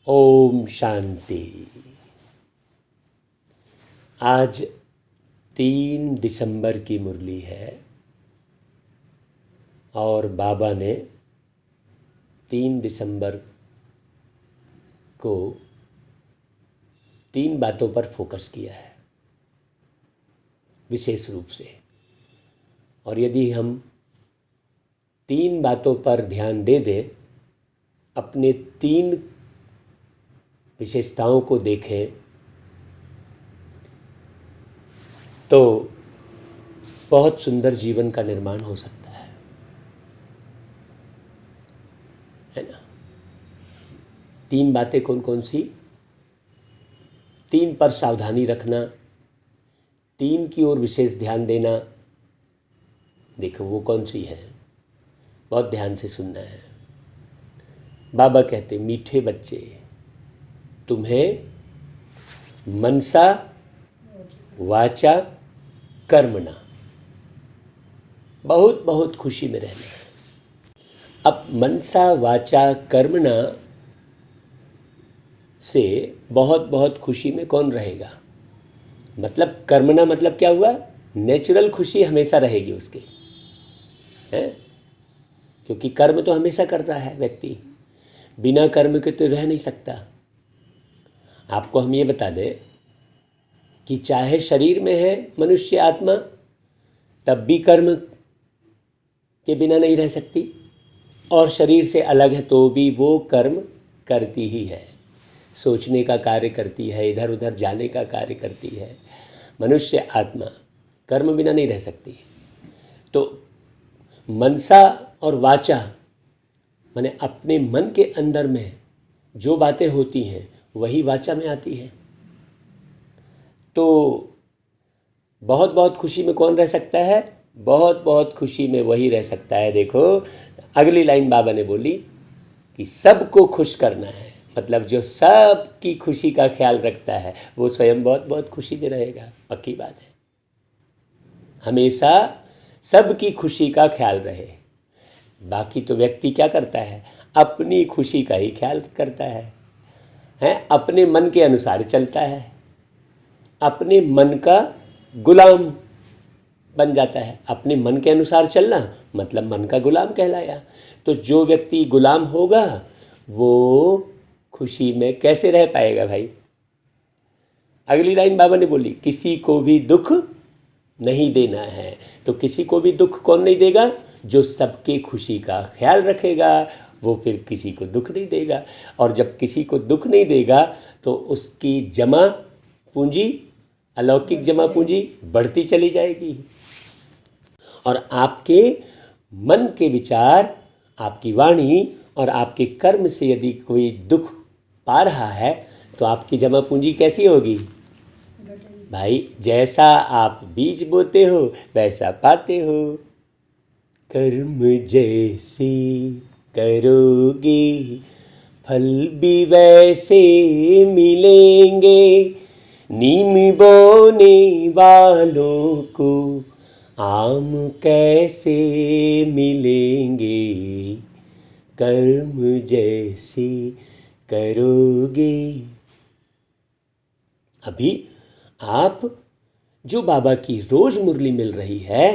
ओम शांति। आज 3 दिसंबर की मुरली है और बाबा ने 3 दिसंबर को 3 बातों पर फोकस किया है विशेष रूप से। और यदि हम 3 बातों पर ध्यान दे दें, अपने 3 विशेषताओं को देखें, तो बहुत सुंदर जीवन का निर्माण हो सकता है ना। 3 बातें कौन कौन सी? 3 पर सावधानी रखना, 3 की ओर विशेष ध्यान देना। देखो वो कौन सी है, बहुत ध्यान से सुनना है। बाबा कहते, मीठे बच्चे, तुम्हें मनसा वाचा कर्मणा बहुत बहुत खुशी में रहना है। अब मनसा वाचा कर्मणा से बहुत बहुत खुशी में कौन रहेगा? मतलब कर्मणा मतलब क्या हुआ? नेचुरल खुशी हमेशा रहेगी उसकी, है? क्योंकि कर्म तो हमेशा कर रहा है व्यक्ति, बिना कर्म के तो रह नहीं सकता। आपको हम ये बता दें कि चाहे शरीर में है मनुष्य आत्मा, तब भी कर्म के बिना नहीं रह सकती, और शरीर से अलग है तो भी वो कर्म करती ही है, सोचने का कार्य करती है, इधर उधर जाने का कार्य करती है। मनुष्य आत्मा कर्म बिना नहीं रह सकती। तो मनसा और वाचा माने अपने मन के अंदर में जो बातें होती हैं वही वाचा में आती है। तो बहुत बहुत खुशी में कौन रह सकता है? बहुत बहुत खुशी में वही रह सकता है। देखो अगली लाइन बाबा ने बोली कि सबको खुश करना है, मतलब जो सबकी खुशी का ख्याल रखता है वो स्वयं बहुत बहुत खुशी में रहेगा। पक्की बात है, हमेशा सबकी खुशी का ख्याल रहे। बाकी तो व्यक्ति क्या करता है? अपनी खुशी का ही ख्याल करता है, अपने मन के अनुसार चलता है, अपने मन का गुलाम बन जाता है। अपने मन के अनुसार चलना मतलब मन का गुलाम कहलाया। तो जो व्यक्ति गुलाम होगा वो खुशी में कैसे रह पाएगा भाई? अगली लाइन बाबा ने बोली, किसी को भी दुख नहीं देना है। तो किसी को भी दुख कौन नहीं देगा? जो सबके खुशी का ख्याल रखेगा वो फिर किसी को दुख नहीं देगा। और जब किसी को दुख नहीं देगा तो उसकी जमा पूंजी, अलौकिक जमा पूंजी बढ़ती चली जाएगी। और आपके मन के विचार, आपकी वाणी और आपके कर्म से यदि कोई दुख पा रहा है तो आपकी जमा पूंजी कैसी होगी भाई? जैसा आप बीज बोते हो वैसा पाते हो। कर्म जैसे करोगे फल भी वैसे मिलेंगे। नीम बोने वालों को आम कैसे मिलेंगे? कर्म जैसे करोगे। अभी आप जो बाबा की रोज मुरली मिल रही है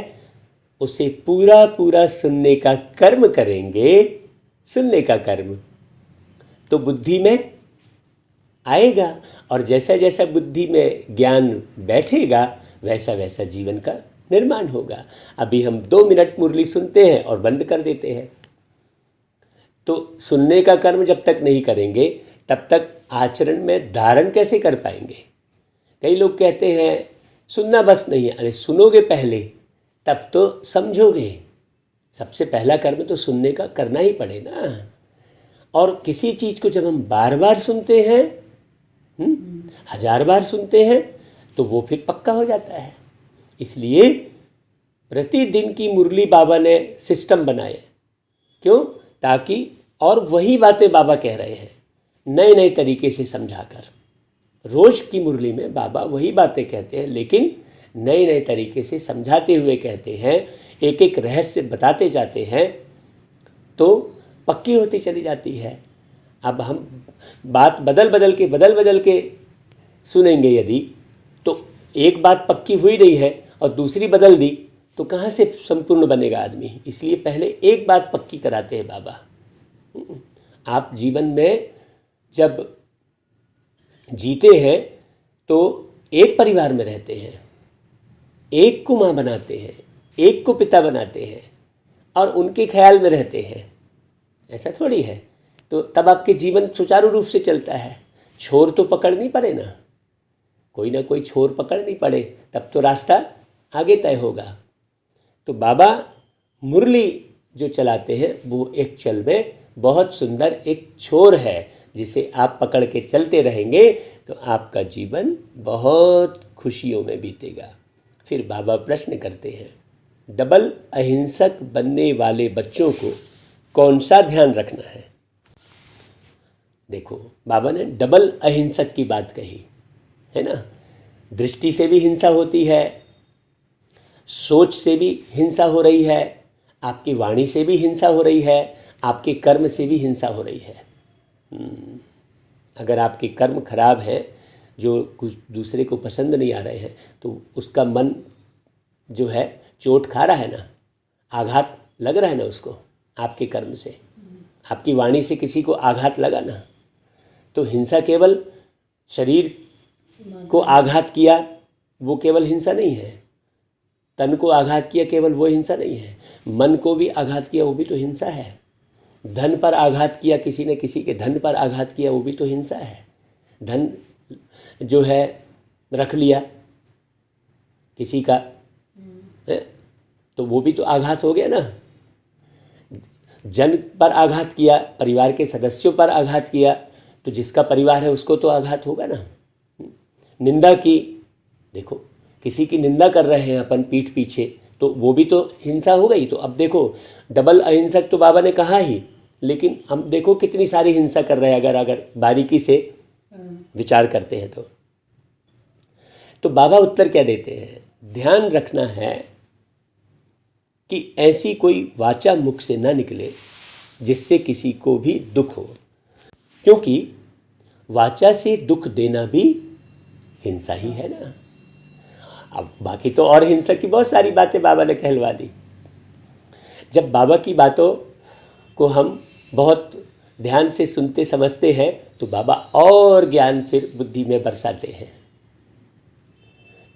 उसे पूरा पूरा सुनने का कर्म करेंगे, सुनने का कर्म, तो बुद्धि में आएगा। और जैसा जैसा बुद्धि में ज्ञान बैठेगा वैसा वैसा जीवन का निर्माण होगा। अभी हम 2 मिनट मुरली सुनते हैं और बंद कर देते हैं। तो सुनने का कर्म जब तक नहीं करेंगे तब तक आचरण में धारण कैसे कर पाएंगे? कई लोग कहते हैं सुनना बस नहीं है। अरे सुनोगे पहले तब तो समझोगे। सबसे पहला कर्म तो सुनने का करना ही पड़े ना। और किसी चीज़ को जब हम बार बार सुनते हैं, 1000 बार सुनते हैं, तो वो फिर पक्का हो जाता है। इसलिए प्रतिदिन की मुरली बाबा ने सिस्टम बनाए। क्यों? ताकि और वही बातें बाबा कह रहे हैं नए नए तरीके से समझाकर। रोज़ की मुरली में बाबा वही बातें कहते हैं लेकिन नए नए तरीके से समझाते हुए कहते हैं, एक एक रहस्य बताते जाते हैं, तो पक्की होती चली जाती है। अब हम बात बदल बदल के सुनेंगे यदि, तो एक बात पक्की हुई नहीं है और दूसरी बदल दी तो कहाँ से संपूर्ण बनेगा आदमी। इसलिए पहले एक बात पक्की कराते हैं बाबा। आप जीवन में जब जीते हैं तो एक परिवार में रहते हैं, एक को माँ बनाते हैं, एक को पिता बनाते हैं और उनके ख्याल में रहते हैं, ऐसा थोड़ी है। तो तब आपके जीवन सुचारू रूप से चलता है। छोर तो पकड़नी पड़े ना कोई छोर पकड़नी पड़े, तब तो रास्ता आगे तय होगा। तो बाबा मुरली जो चलाते हैं वो एक चल में बहुत सुंदर एक छोर है, जिसे आप पकड़ के चलते रहेंगे तो आपका जीवन बहुत खुशियों में बीतेगा। फिर बाबा प्रश्न करते हैं, डबल अहिंसक बनने वाले बच्चों को कौन सा ध्यान रखना है। देखो, बाबा ने डबल अहिंसक की बात कही है ना। दृष्टि से भी हिंसा होती है, सोच से भी हिंसा हो रही है, आपकी वाणी से भी हिंसा हो रही है, आपके कर्म से भी हिंसा हो रही है। अगर आपके कर्म खराब हैं, जो कुछ दूसरे को पसंद नहीं आ रहे हैं, तो उसका मन जो है चोट खा रहा है ना, आघात लग रहा है ना उसको आपके कर्म से। आपकी वाणी से किसी को आघात लगा ना, तो हिंसा केवल शरीर को आघात किया वो केवल हिंसा नहीं है, तन को आघात किया केवल वो हिंसा नहीं है, मन को भी आघात किया वो भी तो हिंसा है। धन पर आघात किया, किसी ने किसी के धन पर आघात किया, वो भी तो हिंसा है। धन जो है रख लिया किसी का है, तो वो भी तो आघात हो गया ना। जन पर आघात किया, परिवार के सदस्यों पर आघात किया, तो जिसका परिवार है उसको तो आघात होगा ना। निंदा की, देखो किसी की निंदा कर रहे हैं अपन पीठ पीछे, तो वो भी तो हिंसा हो गई। तो अब देखो, डबल अहिंसक तो बाबा ने कहा ही, लेकिन हम देखो कितनी सारी हिंसा कर रहे हैं अगर बारीकी से विचार करते हैं तो बाबा उत्तर क्या देते हैं, ध्यान रखना है कि ऐसी कोई वाचा मुख से ना निकले जिससे किसी को भी दुख हो, क्योंकि वाचा से दुख देना भी हिंसा ही है ना। अब बाकी तो और हिंसा की बहुत सारी बातें बाबा ने कहलवा दी। जब बाबा की बातों को हम बहुत ध्यान से सुनते समझते हैं तो बाबा और ज्ञान फिर बुद्धि में बरसाते हैं।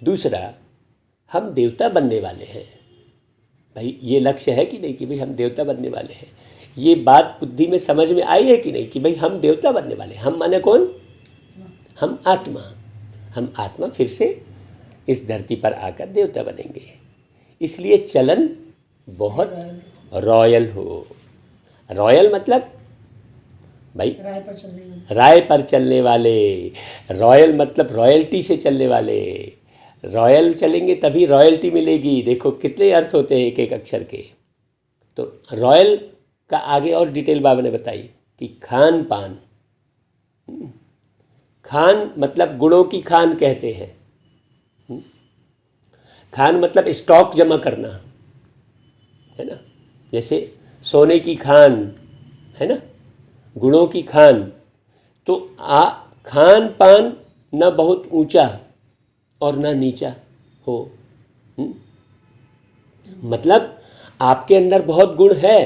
दूसरा, हम देवता बनने वाले हैं। भाई ये लक्ष्य है कि नहीं कि भाई हम देवता बनने वाले हैं। ये बात बुद्धि में समझ में आई है कि नहीं कि भाई हम देवता बनने वाले हैं। हम माने कौन? हम आत्मा। हम आत्मा फिर से इस धरती पर आकर देवता बनेंगे। इसलिए चलन बहुत रॉयल हो। रॉयल मतलब भाई राय पर चलने वाले। रॉयल मतलब रॉयल्टी से चलने वाले। रॉयल चलेंगे तभी रॉयल्टी मिलेगी। देखो कितने अर्थ होते हैं एक एक अक्षर के। तो रॉयल का आगे और डिटेल बाबा ने बताई कि खान पान। खान मतलब गुणों की खान कहते हैं। खान मतलब स्टॉक जमा करना है ना। जैसे सोने की खान है ना, गुणों की खान। तो खान पान न बहुत ऊंचा और ना नीचा हो। मतलब आपके अंदर बहुत गुण है,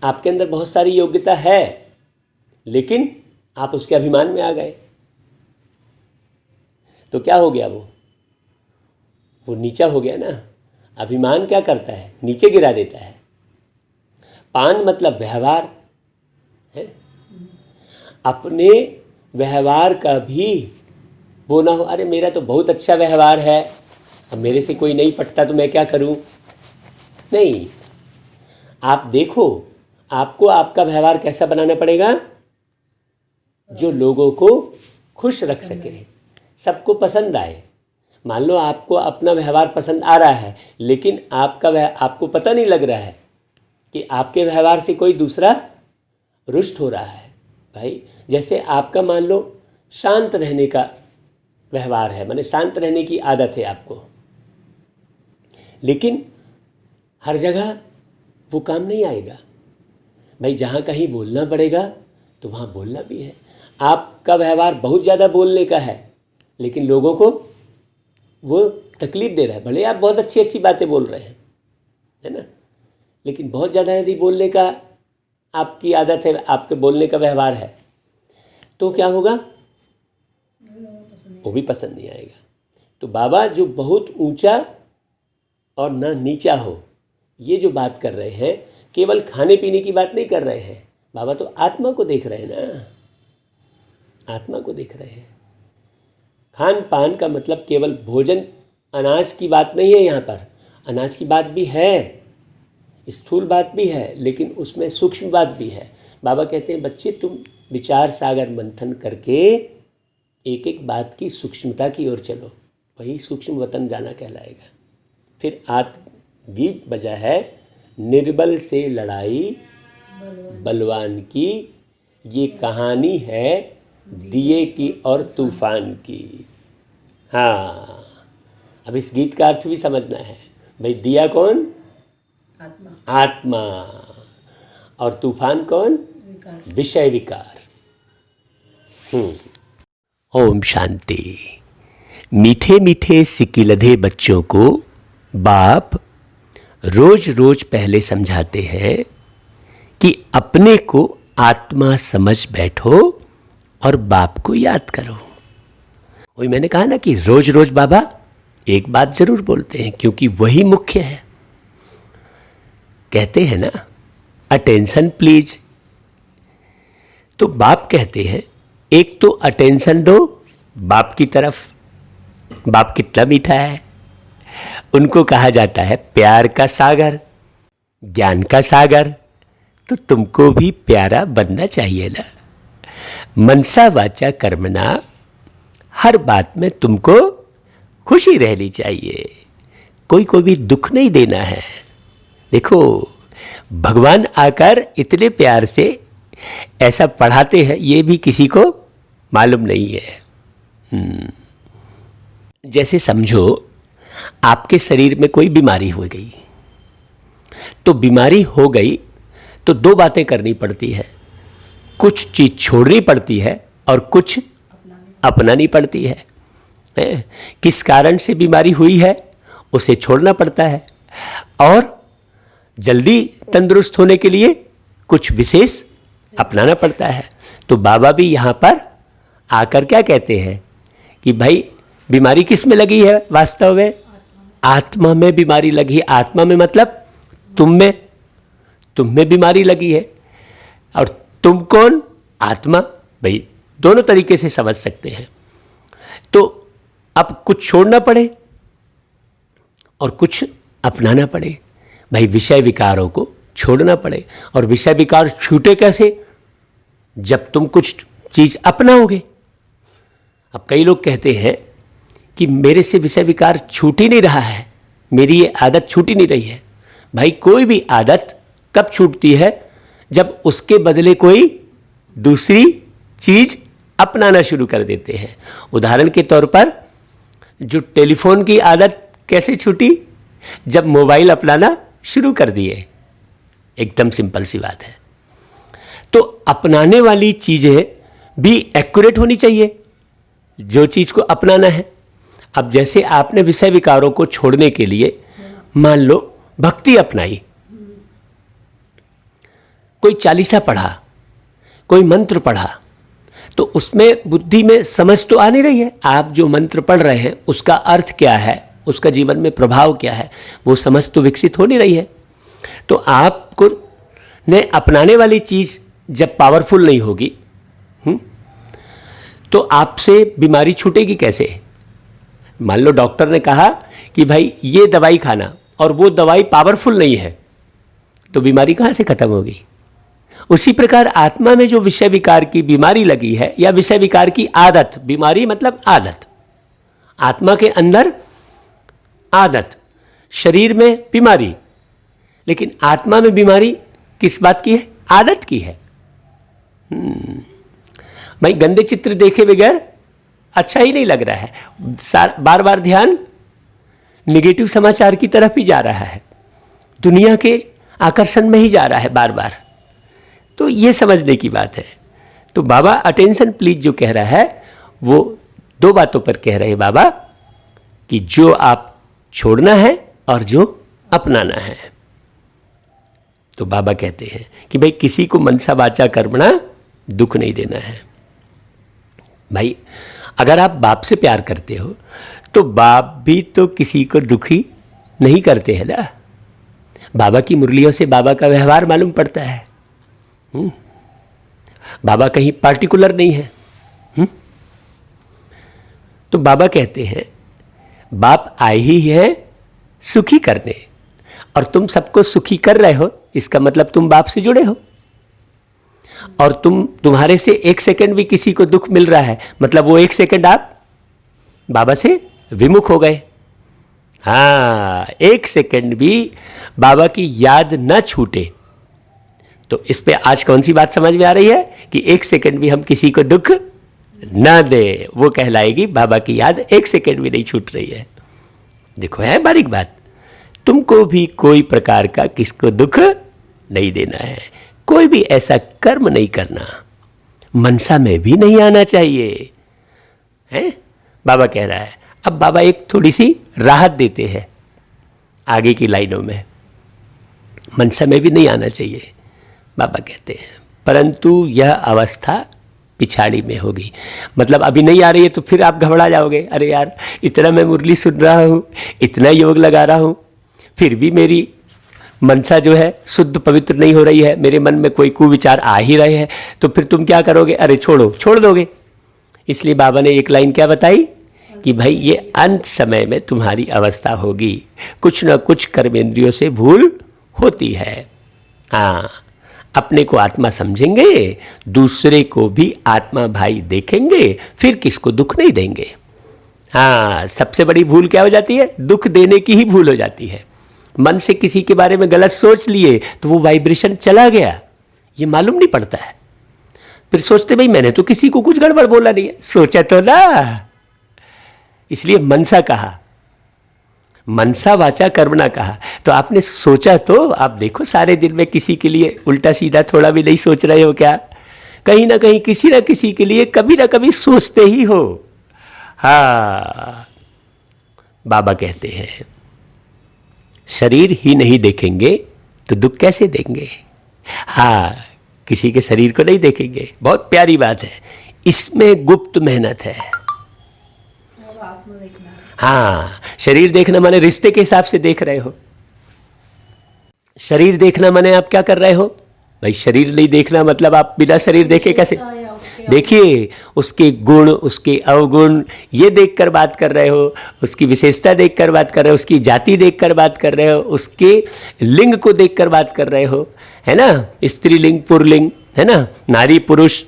आपके अंदर बहुत सारी योग्यता है, लेकिन आप उसके अभिमान में आ गए तो क्या हो गया? वो नीचा हो गया ना। अभिमान क्या करता है? नीचे गिरा देता है। पान मतलब व्यवहार है। अपने व्यवहार का भी वो ना हो, अरे मेरा तो बहुत अच्छा व्यवहार है, अब मेरे से कोई नहीं पटता तो मैं क्या करूं। नहीं, आप देखो आपको आपका व्यवहार कैसा बनाना पड़ेगा जो लोगों को खुश रख सके, सबको पसंद आए। मान लो आपको अपना व्यवहार पसंद आ रहा है, लेकिन आपको पता नहीं लग रहा है कि आपके व्यवहार से कोई दूसरा रुष्ट हो रहा है। भाई जैसे आपका मान लो शांत रहने का व्यवहार है, माने शांत रहने की आदत है आपको, लेकिन हर जगह वो काम नहीं आएगा। भाई जहाँ कहीं बोलना पड़ेगा तो वहाँ बोलना भी है। आपका व्यवहार बहुत ज़्यादा बोलने का है, लेकिन लोगों को वो तकलीफ दे रहा है। भले आप बहुत अच्छी अच्छी बातें बोल रहे हैं, है ना, लेकिन बहुत ज़्यादा यदि बोलने का आपकी आदत है, आपके बोलने का व्यवहार है, तो क्या होगा, वो भी पसंद नहीं आएगा। तो बाबा जो बहुत ऊंचा और ना नीचा हो, ये जो बात कर रहे हैं, केवल खाने पीने की बात नहीं कर रहे हैं। बाबा तो आत्मा को देख रहे हैं ना, आत्मा को देख रहे हैं। खान पान का मतलब केवल भोजन, अनाज की बात नहीं है यहाँ पर। अनाज की बात भी है, स्थूल बात भी है, लेकिन उसमें सूक्ष्म बात भी है। बाबा कहते हैं बच्चे तुम विचार सागर मंथन करके एक एक बात की सूक्ष्मता की ओर चलो, वही सूक्ष्म वतन जाना कहलाएगा। फिर गीत बजा है, निर्बल से लड़ाई बलवान की, ये कहानी है दिए की और तूफान की। हाँ, अब इस गीत का अर्थ भी समझना है। भाई दिया कौन? आत्मा। और तूफान कौन? विषय विकार। ओम शांति। मीठे मीठे सिकिलधे बच्चों को बाप रोज रोज पहले समझाते हैं कि अपने को आत्मा समझ बैठो और बाप को याद करो। वही मैंने कहा ना कि रोज रोज बाबा एक बात जरूर बोलते हैं, क्योंकि वही मुख्य है। कहते हैं ना, अटेंशन प्लीज। तो बाप कहते हैं एक तो अटेंशन दो बाप की तरफ। बाप कितना मीठा है। उनको कहा जाता है प्यार का सागर, ज्ञान का सागर। तो तुमको भी प्यारा बनना चाहिए ना। मनसा वाचा कर्मणा, हर बात में तुमको खुशी रहनी चाहिए, कोई को भी दुख नहीं देना है। देखो भगवान आकर इतने प्यार से ऐसा पढ़ाते हैं, ये भी किसी को मालूम नहीं है। जैसे समझो आपके शरीर में कोई बीमारी हो गई, तो बीमारी हो गई तो दो बातें करनी पड़ती है। कुछ चीज़ छोड़नी पड़ती है और कुछ अपनानी पड़ती है। किस कारण से बीमारी हुई है उसे छोड़ना पड़ता है, और जल्दी तंदुरुस्त होने के लिए कुछ विशेष अपनाना पड़ता है। तो बाबा भी यहाँ पर आकर क्या कहते हैं कि भाई बीमारी किस में लगी है? वास्तव में आत्मा में बीमारी लगी है। आत्मा में मतलब तुम में बीमारी लगी है। और तुम कौन? आत्मा। भाई दोनों तरीके से समझ सकते हैं। तो अब कुछ छोड़ना पड़े और कुछ अपनाना पड़े। भाई विषय विकारों को छोड़ना पड़े। और विषय विकार छूटे कैसे? जब तुम कुछ चीज़ अपनाओगे। अब कई लोग कहते हैं कि मेरे से विषय विकार छूट ही नहीं रहा है, मेरी ये आदत छूट ही नहीं रही है। भाई कोई भी आदत कब छूटती है? जब उसके बदले कोई दूसरी चीज़ अपनाना शुरू कर देते हैं। उदाहरण के तौर पर जो टेलीफोन की आदत कैसे छूटी? जब मोबाइल अपनाना शुरू कर दिए। एकदम सिंपल सी बात है। तो अपनाने वाली चीज़ें भी एक्यूरेट होनी चाहिए, जो चीज़ को अपनाना है। अब जैसे आपने विषय विकारों को छोड़ने के लिए मान लो भक्ति अपनाई, कोई चालीसा पढ़ा, कोई मंत्र पढ़ा, तो उसमें बुद्धि में समझ तो आ नहीं रही है। आप जो मंत्र पढ़ रहे हैं उसका अर्थ क्या है, उसका जीवन में प्रभाव क्या है, वो समझ तो विकसित हो नहीं रही है। तो आपको ने अपनाने वाली चीज़ जब पावरफुल नहीं होगी, तो आपसे बीमारी छूटेगी कैसे? मान लो डॉक्टर ने कहा कि भाई ये दवाई खाना, और वो दवाई पावरफुल नहीं है, तो बीमारी कहाँ से खत्म होगी? उसी प्रकार आत्मा में जो विषय विकार की बीमारी लगी है, या विषय विकार की आदत, बीमारी मतलब आदत, आत्मा के अंदर आदत, शरीर में बीमारी, लेकिन आत्मा में बीमारी किस बात की है? आदत की है। भाई गंदे चित्र देखे बगैर अच्छा ही नहीं लग रहा है। बार बार ध्यान नेगेटिव समाचार की तरफ ही जा रहा है, दुनिया के आकर्षण में ही जा रहा है बार बार। तो ये समझने की बात है। तो बाबा अटेंशन प्लीज जो कह रहा है वो दो बातों पर कह रहे हैं बाबा, कि जो आप छोड़ना है और जो अपनाना है। तो बाबा कहते हैं कि भाई किसी को मनसा वाचा कर्मणा दुख नहीं देना है। भाई अगर आप बाप से प्यार करते हो तो बाप भी तो किसी को दुखी नहीं करते हैं ना। बाबा की मुरलियों से बाबा का व्यवहार मालूम पड़ता है। बाबा कहीं पार्टिकुलर नहीं है। तो बाबा कहते हैं बाप आए ही है सुखी करने, और तुम सबको सुखी कर रहे हो, इसका मतलब तुम बाप से जुड़े हो। और तुम्हारे से एक सेकंड भी किसी को दुख मिल रहा है, मतलब वो एक सेकंड आप बाबा से विमुख हो गए। हाँ, एक सेकंड भी बाबा की याद न छूटे। तो इस पे आज कौन सी बात समझ में आ रही है कि एक सेकंड भी हम किसी को दुख न दे, वो कहलाएगी बाबा की याद एक सेकंड भी नहीं छूट रही है। देखो है बारीक बात, तुमको भी कोई प्रकार का किसको दुख नहीं देना है, कोई भी ऐसा कर्म नहीं करना, मनसा में भी नहीं आना चाहिए है। बाबा कह रहा है। अब बाबा एक थोड़ी सी राहत देते हैं आगे की लाइनों में, मनसा में भी नहीं आना चाहिए। बाबा कहते हैं परंतु यह अवस्था पिछाड़ी में होगी। मतलब अभी नहीं आ रही है तो फिर आप घबरा जाओगे, अरे यार इतना मैं मुरली सुन रहा हूँ, इतना योग लगा रहा हूँ, फिर भी मेरी मनसा जो है शुद्ध पवित्र नहीं हो रही है, मेरे मन में कोई कुविचार आ ही रहे हैं, तो फिर तुम क्या करोगे? अरे छोड़ दोगे। इसलिए बाबा ने एक लाइन क्या बताई कि भाई ये अंत समय में तुम्हारी अवस्था होगी, कुछ न कुछ कर्मेंद्रियों से भूल होती है। हाँ, अपने को आत्मा समझेंगे, दूसरे को भी आत्मा भाई देखेंगे, फिर किसको दुख नहीं देंगे। हाँ, सबसे बड़ी भूल क्या हो जाती है? दुख देने की ही भूल हो जाती है। मन से किसी के बारे में गलत सोच लिए तो वो वाइब्रेशन चला गया, ये मालूम नहीं पड़ता है। फिर सोचते भाई मैंने तो किसी को कुछ गड़बड़ बोला नहीं है, सोचा तो ना। इसलिए मनसा कहा, मनसा वाचा कर्मणा कहा। तो आपने सोचा तो आप देखो सारे दिन में किसी के लिए उल्टा सीधा थोड़ा भी नहीं सोच रहे हो क्या? कहीं ना कहीं किसी ना किसी के लिए कभी ना कभी सोचते ही हो। हाँ, बाबा कहते हैं शरीर ही नहीं देखेंगे तो दुख कैसे देंगे। हाँ, किसी के शरीर को नहीं देखेंगे, बहुत प्यारी बात है, इसमें गुप्त मेहनत है। हाँ, शरीर देखना माने रिश्ते के हिसाब से देख रहे हो। शरीर देखना माने आप क्या कर रहे हो भाई? शरीर नहीं देखना मतलब आप बिना शरीर देखे कैसे? देखिए, उसके गुण, उसके अवगुण ये देखकर बात कर रहे हो, उसकी विशेषता देखकर बात कर रहे हो, उसकी जाति देखकर बात कर रहे हो, उसके लिंग को देखकर बात कर रहे हो, है ना? स्त्रीलिंग पुरलिंग, है ना, नारी पुरुष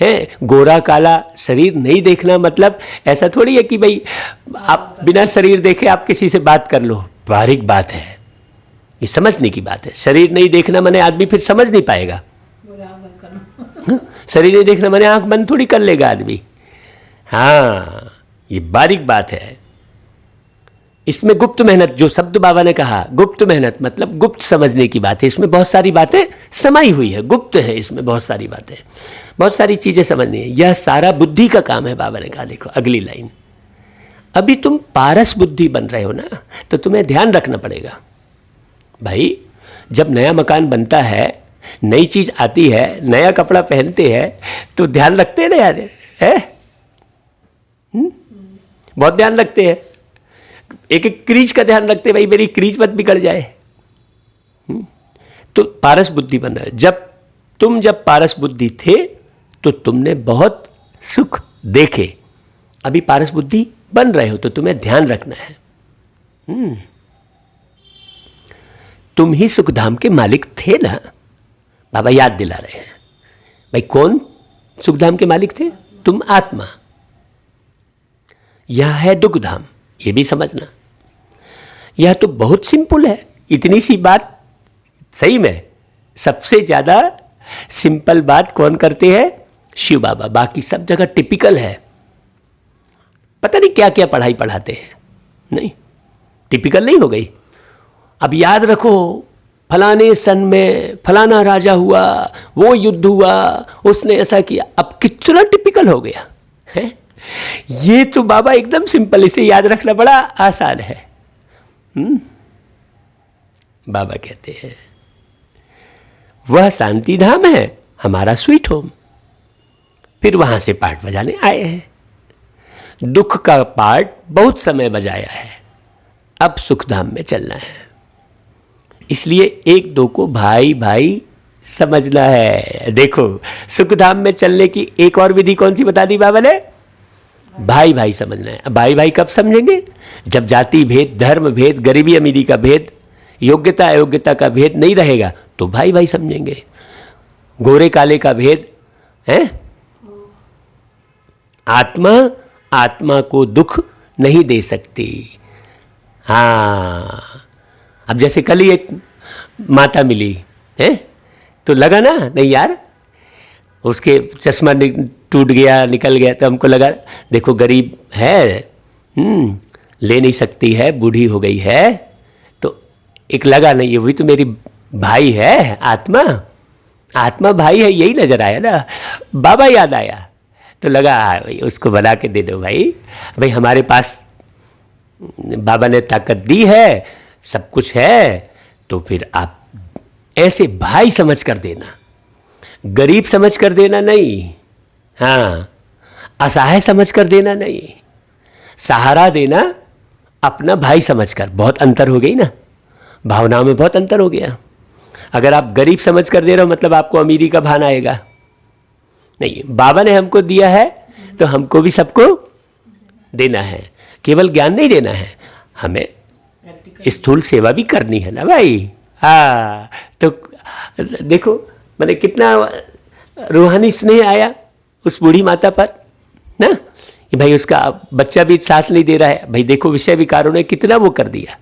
है, गोरा काला। शरीर नहीं देखना मतलब ऐसा थोड़ी है कि भाई आप बिना शरीर देखे आप किसी से बात कर लो। बारीक बात है, ये समझने की बात है। शरीर नहीं देखना माने आदमी फिर समझ नहीं पाएगा। शरीर नहीं देखना माने आंख बंद थोड़ी कर लेगा आदमी। हाँ, ये बारीक बात है। इसमें गुप्त मेहनत, जो शब्द बाबा ने कहा गुप्त मेहनत मतलब गुप्त समझने की बात है। इसमें बहुत सारी बातें समाई हुई है, गुप्त है इसमें बहुत सारी बातें, बहुत सारी चीजें समझनी है। यह सारा बुद्धि का काम है। बाबा ने कहा देखो अगली लाइन, अभी तुम पारस बुद्धि बन रहे हो ना, तो तुम्हें ध्यान रखना पड़ेगा भाई। जब नया मकान बनता है, नई चीज आती है, नया कपड़ा पहनते हैं तो ध्यान रखते हैं ना यार, है? बहुत ध्यान रखते हैं। एक एक क्रीज का ध्यान रखते हैं, भाई मेरी क्रीज मत बिगड़ जाए। तो पारस बुद्धि बन रहा है। जब पारस बुद्धि थे तो तुमने बहुत सुख देखे, अभी पारस बुद्धि बन रहे हो तो तुम्हें ध्यान रखना है। तुम ही सुखधाम के मालिक थे ना, बाबा याद दिला रहे हैं। भाई कौन सुखधाम के मालिक थे? तुम आत्मा। यह है दुखधाम, ये भी समझना। यह तो बहुत सिंपल है, इतनी सी बात। सही में सबसे ज्यादा सिंपल बात कौन करते हैं? शिव बाबा। बाकी सब जगह टिपिकल है, पता नहीं क्या क्या पढ़ाई पढ़ाते हैं। नहीं, टिपिकल नहीं हो गई। अब याद रखो, फलाने सन में फलाना राजा हुआ, वो युद्ध हुआ, उसने ऐसा किया। अब कितना टिपिकल हो गया है। ये तो बाबा एकदम सिंपल, इसे याद रखना बड़ा आसान है। बाबा कहते हैं वह शांति धाम है हमारा स्वीट होम। फिर वहां से पार्ट बजाने आए हैं। दुख का पार्ट बहुत समय बजाया है, अब सुख धाम में चलना है। इसलिए एक दो को भाई भाई समझना है। देखो सुख धाम में चलने की एक और विधि कौन सी बता दी बाबा ने? भाई भाई समझना है। भाई भाई कब समझेंगे? जब जाति भेद, धर्म भेद, गरीबी अमीरी का भेद, योग्यता अयोग्यता का भेद नहीं रहेगा तो भाई भाई समझेंगे। गोरे काले का भेद है। आत्मा आत्मा को दुख नहीं दे सकती। हाँ, अब जैसे कल ही एक माता मिली है तो लगा ना, नहीं यार उसके चश्मा टूट गया, निकल गया, तो हमको लगा देखो गरीब है, ले नहीं सकती है, बूढ़ी हो गई है, तो एक लगा नहीं, ये भी तो मेरी भाई है, आत्मा आत्मा भाई है, यही नजर आया ना। बाबा याद आया तो लगा भाई उसको बना के दे दो। भाई हमारे पास बाबा ने ताकत दी है, सब कुछ है, तो फिर आप ऐसे भाई समझ कर देना, गरीब समझ कर देना नहीं। हाँ, असहाय समझ कर देना नहीं, सहारा देना अपना भाई समझकर। बहुत अंतर हो गई ना, भावनाओं में बहुत अंतर हो गया। अगर आप गरीब समझ कर दे रहे हो मतलब आपको अमीरी का भान आएगा नहीं। बाबा ने हमको दिया है तो हमको भी सबको देना है। केवल ज्ञान नहीं देना है, हमें स्थूल सेवा भी करनी है ना भाई। हाँ, तो देखो मैंने कितना रूहानी स्नेह आया उस बूढ़ी माता पर ना, कि भाई उसका बच्चा भी साथ नहीं दे रहा है। भाई देखो विषय विकारों ने कितना वो कर दिया।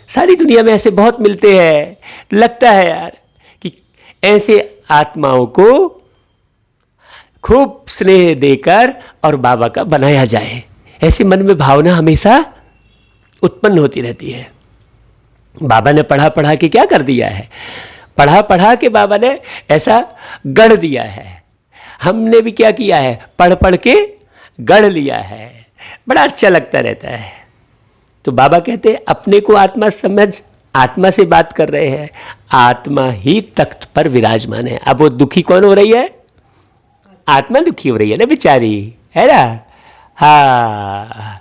सारी दुनिया में ऐसे बहुत मिलते हैं। लगता है यार कि ऐसे आत्माओं को खूब स्नेह देकर और बाबा का बनाया जाए, ऐसे मन में भावना हमेशा उत्पन्न होती रहती है। बाबा ने पढ़ा पढ़ा के क्या कर दिया है? पढ़ा पढ़ा के बाबा ने ऐसा गढ़ दिया है। हमने भी क्या किया है? पढ़ पढ़ के गढ़ लिया है। बड़ा अच्छा लगता रहता है। तो बाबा कहते हैं अपने को आत्मा समझ, आत्मा से बात कर रहे हैं, आत्मा ही तख्त पर विराजमान है। अब वो दुखी कौन हो रही है? आत्मा दुखी हो रही है ना बेचारी, है ना। हाँ,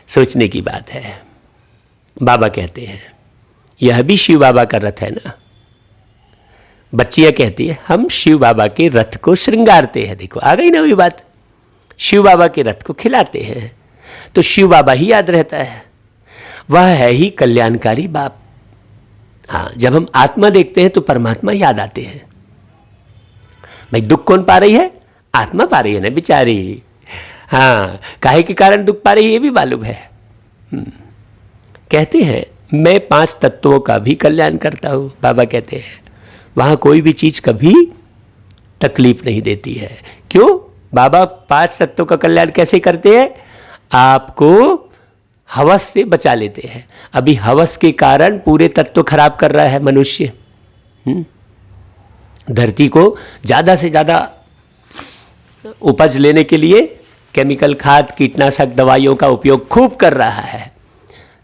सोचने की बात है। बाबा कहते हैं यह भी शिव बाबा का रथ है ना। बच्चियां कहती है हम शिव बाबा के रथ को श्रृंगारते हैं। देखो आ गई ना वही बात, शिव बाबा के रथ को खिलाते हैं तो शिव बाबा ही याद रहता है। वह है ही कल्याणकारी बाप। हाँ, जब हम आत्मा देखते हैं तो परमात्मा याद आते हैं। भाई दुख कौन पा रही है? आत्मा पा रही है ना बेचारी। हाँ, काहे के कारण दुख पा रही है ये भी मालूम है। कहते हैं मैं 5 तत्वों का भी कल्याण करता हूँ। बाबा कहते हैं वहाँ कोई भी चीज़ कभी तकलीफ नहीं देती है। क्यों? बाबा 5 तत्वों का कल्याण कैसे करते हैं? आपको हवस से बचा लेते हैं। अभी हवस के कारण पूरे तत्व खराब कर रहा है मनुष्य। धरती को ज़्यादा से ज़्यादा उपज लेने के लिए केमिकल खाद, कीटनाशक दवाइयों का उपयोग खूब कर रहा है।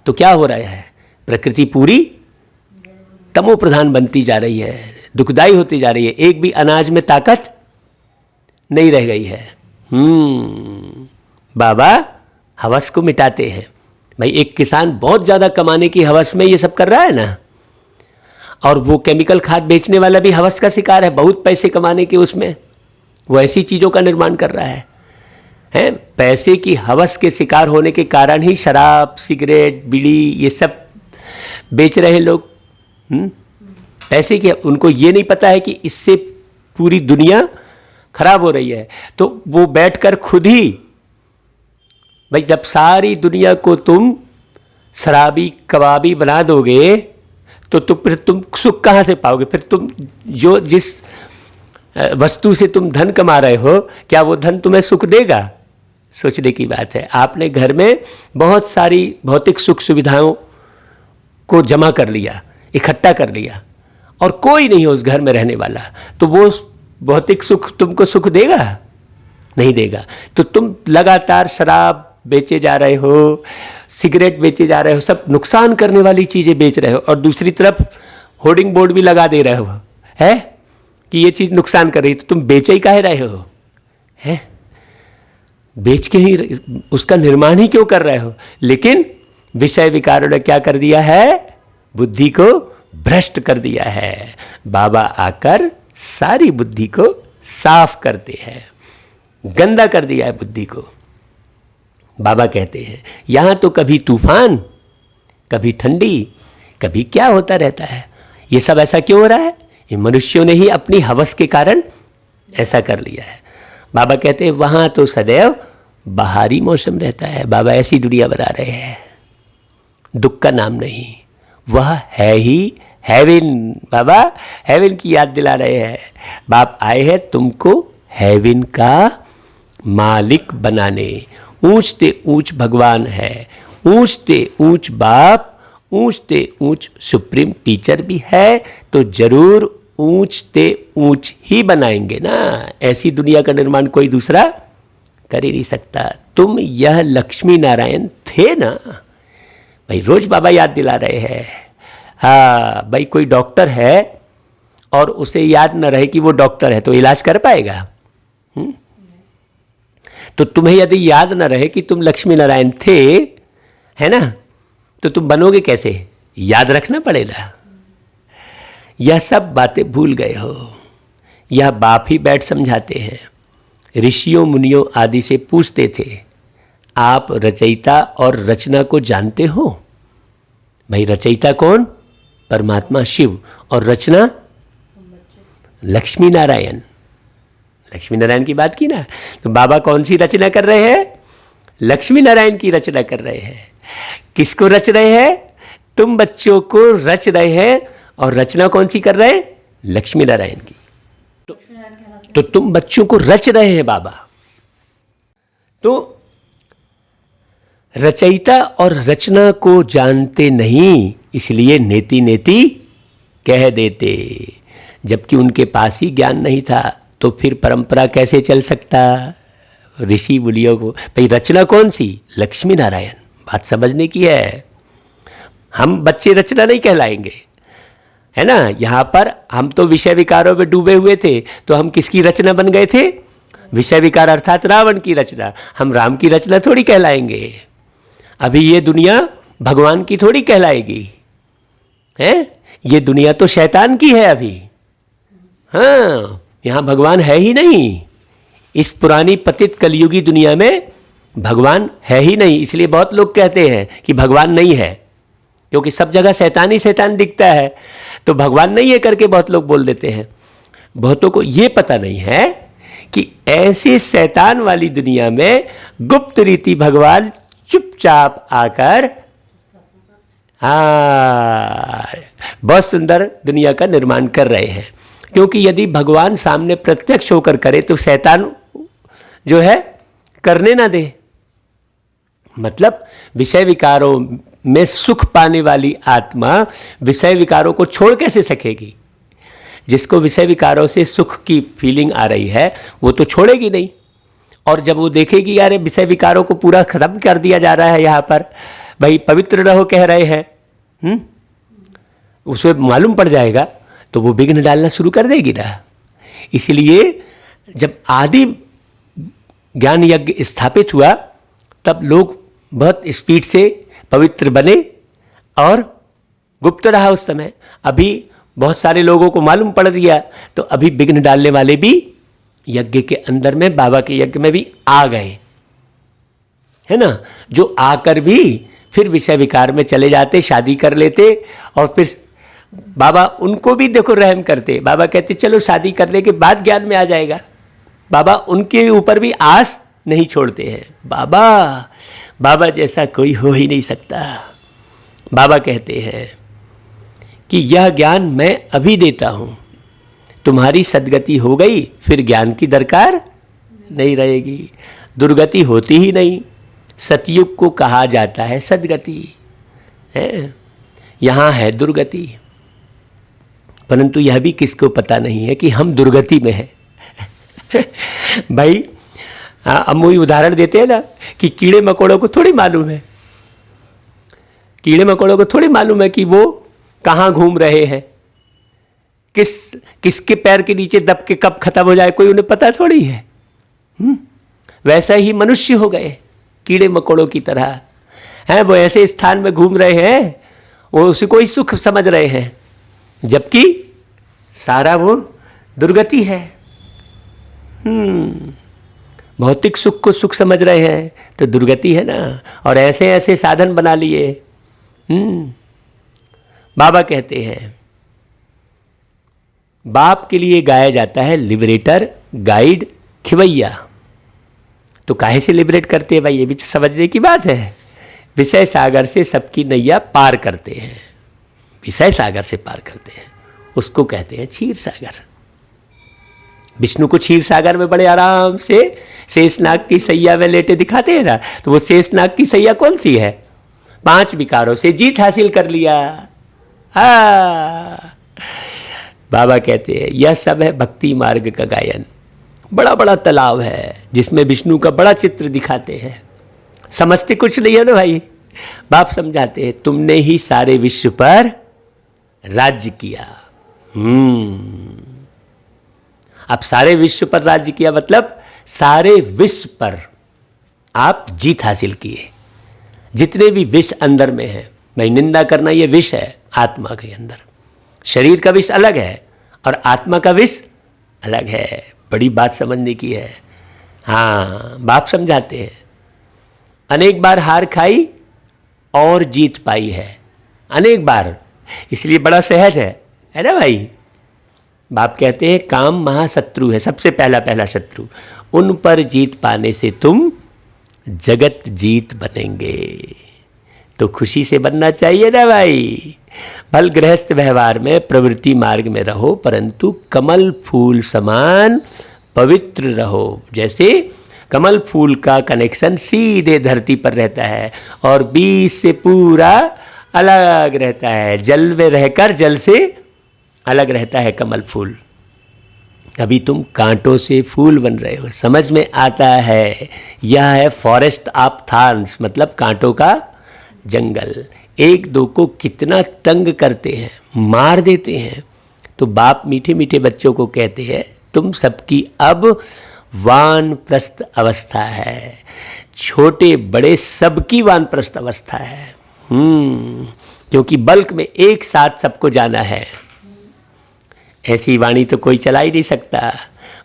तो क्या हो रहा है? प्रकृति पूरी तमो प्रधान बनती जा रही है, दुखदाई होती जा रही है। एक भी अनाज में ताकत नहीं रह गई है। बाबा हवस को मिटाते हैं। भाई एक किसान बहुत ज़्यादा कमाने की हवस में ये सब कर रहा है ना, और वो केमिकल खाद बेचने वाला भी हवस का शिकार है, बहुत पैसे कमाने के उसमें वो ऐसी चीज़ों का निर्माण कर रहा है। पैसे की हवस के शिकार होने के कारण ही शराब, सिगरेट, बीड़ी ये सब बेच रहे हैं लोग। पैसे की, उनको ये नहीं पता है कि इससे पूरी दुनिया खराब हो रही है। तो वो बैठकर खुद ही, भाई जब सारी दुनिया को तुम शराबी कबाबी बना दोगे तो फिर तुम सुख कहाँ से पाओगे? फिर तुम जो जिस वस्तु से तुम धन कमा रहे हो, क्या वो धन तुम्हें सुख देगा? सोचने की बात है। आपने घर में बहुत सारी भौतिक सुख सुविधाओं को जमा कर लिया, इकट्ठा कर लिया, और कोई नहीं है उस घर में रहने वाला, तो वो भौतिक सुख तुमको सुख देगा? नहीं देगा। तो तुम लगातार शराब बेचे जा रहे हो, सिगरेट बेचे जा रहे हो, सब नुकसान करने वाली चीज़ें बेच रहे हो, और दूसरी तरफ होर्डिंग बोर्ड भी लगा दे रहे हो है कि ये चीज़ नुकसान कर रही है, तो तुम बेचे ही काहे रहे हो? है बेच के ही उसका निर्माण ही क्यों कर रहे हो? लेकिन विषय विकारों ने क्या कर दिया है? बुद्धि को भ्रष्ट कर दिया है। बाबा आकर सारी बुद्धि को साफ करते हैं, गंदा कर दिया है बुद्धि को। बाबा कहते हैं यहाँ तो कभी तूफान, कभी ठंडी, कभी क्या होता रहता है। ये सब ऐसा क्यों हो रहा है? ये मनुष्यों ने ही अपनी हवस के कारण ऐसा कर लिया है। बाबा कहते हैं वहाँ तो सदैव बाहरी मौसम रहता है। बाबा ऐसी दुनिया बना रहे हैं, दुख का नाम नहीं, वह है ही हेवन। बाबा हेवन की याद दिला रहे हैं। बाप आए हैं तुमको हेवन का मालिक बनाने। ऊंचते ऊंच भगवान है, ऊंचते ऊंच बाप, ऊंचते ऊंच सुप्रीम टीचर भी है, तो जरूर ऊंचते ऊंच ही बनाएंगे ना। ऐसी दुनिया का निर्माण कोई दूसरा कर ही नहीं सकता। तुम यह लक्ष्मी नारायण थे ना भाई। रोज बाबा याद दिला रहे हैं। हाँ भाई, कोई डॉक्टर है और उसे याद न रहे कि वो डॉक्टर है तो इलाज कर पाएगा? तो तुम्हें यदि याद न रहे कि तुम लक्ष्मी नारायण थे, है ना, तो तुम बनोगे कैसे? याद रखना पड़ेगा। यह सब बातें भूल गए हो। यह बाप ही बैठ समझाते हैं। ऋषियों मुनियों आदि से पूछते थे, आप रचयिता और रचना को जानते हो? भाई रचयिता कौन? परमात्मा शिव, और रचना लक्ष्मी नारायण। लक्ष्मी नारायण की बात की ना, तो बाबा कौन सी रचना कर रहे हैं? लक्ष्मी नारायण की रचना कर रहे हैं। किसको रच रहे हैं? तुम बच्चों को रच रहे हैं, और रचना कौन सी कर रहे हैं? लक्ष्मी नारायण की। तो तुम बच्चों को रच रहे हैं बाबा। तो रचयिता और रचना को जानते नहीं, इसलिए नेति नेति कह देते। जबकि उनके पास ही ज्ञान नहीं था, तो फिर परंपरा कैसे चल सकता? ऋषि मुनियों को भाई रचना कौन सी? लक्ष्मी नारायण। बात समझने की है। हम बच्चे रचना नहीं कहलाएंगे, है ना। यहाँ पर हम तो विषय विकारों में डूबे हुए थे, तो हम किसकी रचना बन गए थे? विषय विकार अर्थात रावण की रचना। हम राम की रचना थोड़ी कहलाएंगे। अभी ये दुनिया भगवान की थोड़ी कहलाएगी, है? ये दुनिया तो शैतान की है अभी। हाँ, यहाँ भगवान है ही नहीं। इस पुरानी पतित कलयुगी दुनिया में भगवान है ही नहीं। इसलिए बहुत लोग कहते हैं कि भगवान नहीं है, क्योंकि सब जगह शैतान ही शैतान दिखता है, तो भगवान नहीं है करके बहुत लोग बोल देते हैं। बहुतों को ये पता नहीं है कि ऐसी शैतान वाली दुनिया में गुप्त रीति भगवान चुपचाप आकर बहुत सुंदर दुनिया का निर्माण कर रहे हैं। क्योंकि यदि भगवान सामने प्रत्यक्ष होकर करे तो शैतान जो है करने ना दे। मतलब विषय विकारों में सुख पाने वाली आत्मा विषय विकारों को छोड़ कैसे सकेगी? जिसको विषय विकारों से सुख की फीलिंग आ रही है वो तो छोड़ेगी नहीं। और जब वो देखेगी यार विषय विकारों को पूरा खत्म कर दिया जा रहा है, यहाँ पर भाई पवित्र रहो कह रहे हैं, उसे मालूम पड़ जाएगा, तो वो विघ्न डालना शुरू कर देगी ना। इसलिए जब आदि ज्ञान यज्ञ स्थापित हुआ तब लोग बहुत स्पीड से पवित्र बने और गुप्त रहा उस समय। अभी बहुत सारे लोगों को मालूम पड़ गया, तो अभी विघ्न डालने वाले भी यज्ञ के अंदर में, बाबा के यज्ञ में भी आ गए, है ना। जो आकर भी फिर विषय विकार में चले जाते, शादी कर लेते, और फिर बाबा उनको भी देखो रहम करते। बाबा कहते चलो शादी करने के बाद ज्ञान में आ जाएगा। बाबा उनके ऊपर भी आस नहीं छोड़ते हैं। बाबा जैसा कोई हो ही नहीं सकता। बाबा कहते हैं कि यह ज्ञान मैं अभी देता हूँ, तुम्हारी सद्गति हो गई फिर ज्ञान की दरकार नहीं रहेगी। दुर्गति होती ही नहीं। सतयुग को कहा जाता है सद्गति, है यहाँ है दुर्गति। परंतु यह भी किसको पता नहीं है कि हम दुर्गति में हैं। भाई हम वही उदाहरण देते हैं ना कि कीड़े मकोड़ों को थोड़ी मालूम है, कीड़े मकोड़ों को थोड़ी मालूम है कि वो कहाँ घूम रहे हैं, किसके पैर के नीचे दब के कब खत्म हो जाए, कोई उन्हें पता थोड़ी है। वैसा ही मनुष्य हो गए कीड़े मकोड़ों की तरह हैं, वो ऐसे स्थान में घूम रहे हैं, वो उसी को ही सुख समझ रहे हैं, जबकि सारा वो दुर्गति है। भौतिक सुख को सुख समझ रहे हैं तो दुर्गति है ना, और ऐसे ऐसे साधन बना लिए। बाबा कहते हैं बाप के लिए गाया जाता है लिबरेटर, गाइड, खिवैया। तो काहे से लिबरेट करते हैं भाई, ये भी समझने की बात है। विषय सागर से सबकी नैया पार करते हैं, विषय सागर से पार करते हैं, उसको कहते हैं क्षीर सागर। विष्णु को क्षीर सागर में बड़े आराम से शेषनाग की सैया में लेटे दिखाते हैं ना, तो वो शेषनाग की सैया कौन सी है, 5 विकारों से जीत हासिल कर लिया। बाबा कहते हैं यह सब है भक्ति मार्ग का गायन। बड़ा बड़ा तालाब है जिसमें विष्णु का बड़ा चित्र दिखाते हैं, समझते कुछ नहीं है ना भाई। बाप समझाते हैं तुमने ही सारे विश्व पर राज्य किया। अब सारे विश्व पर राज्य किया मतलब सारे विश्व पर आप जीत हासिल किए। जितने भी विष अंदर में है, भाई निंदा करना ये विष है आत्मा के अंदर। शरीर का विष अलग है और आत्मा का विष अलग है। बड़ी बात समझने की है। हाँ, बाप समझाते हैं अनेक बार हार खाई और जीत पाई है, अनेक बार, इसलिए बड़ा सहज है ना भाई। बाप कहते हैं काम महाशत्रु है, सबसे पहला शत्रु। उन पर जीत पाने से तुम जगत जीत बनेंगे। तो खुशी से बनना चाहिए ना भाई। भल गृहस्थ व्यवहार में प्रवृत्ति मार्ग में रहो, परंतु कमल फूल समान पवित्र रहो। जैसे कमल फूल का कनेक्शन सीधे धरती पर रहता है और बीज से पूरा अलग रहता है, जल में रहकर जल से अलग रहता है कमल फूल। अभी तुम कांटों से फूल बन रहे हो, समझ में आता है। यह है फॉरेस्ट ऑफ थॉर्न्स, मतलब कांटों का जंगल। एक दो को कितना तंग करते हैं, मार देते हैं। तो बाप मीठे मीठे बच्चों को कहते हैं तुम सबकी अब वानप्रस्थ अवस्था है। छोटे बड़े सबकी वानप्रस्थ अवस्था है। क्योंकि बल्क में एक साथ सबको जाना है। ऐसी वाणी तो कोई चला ही नहीं सकता।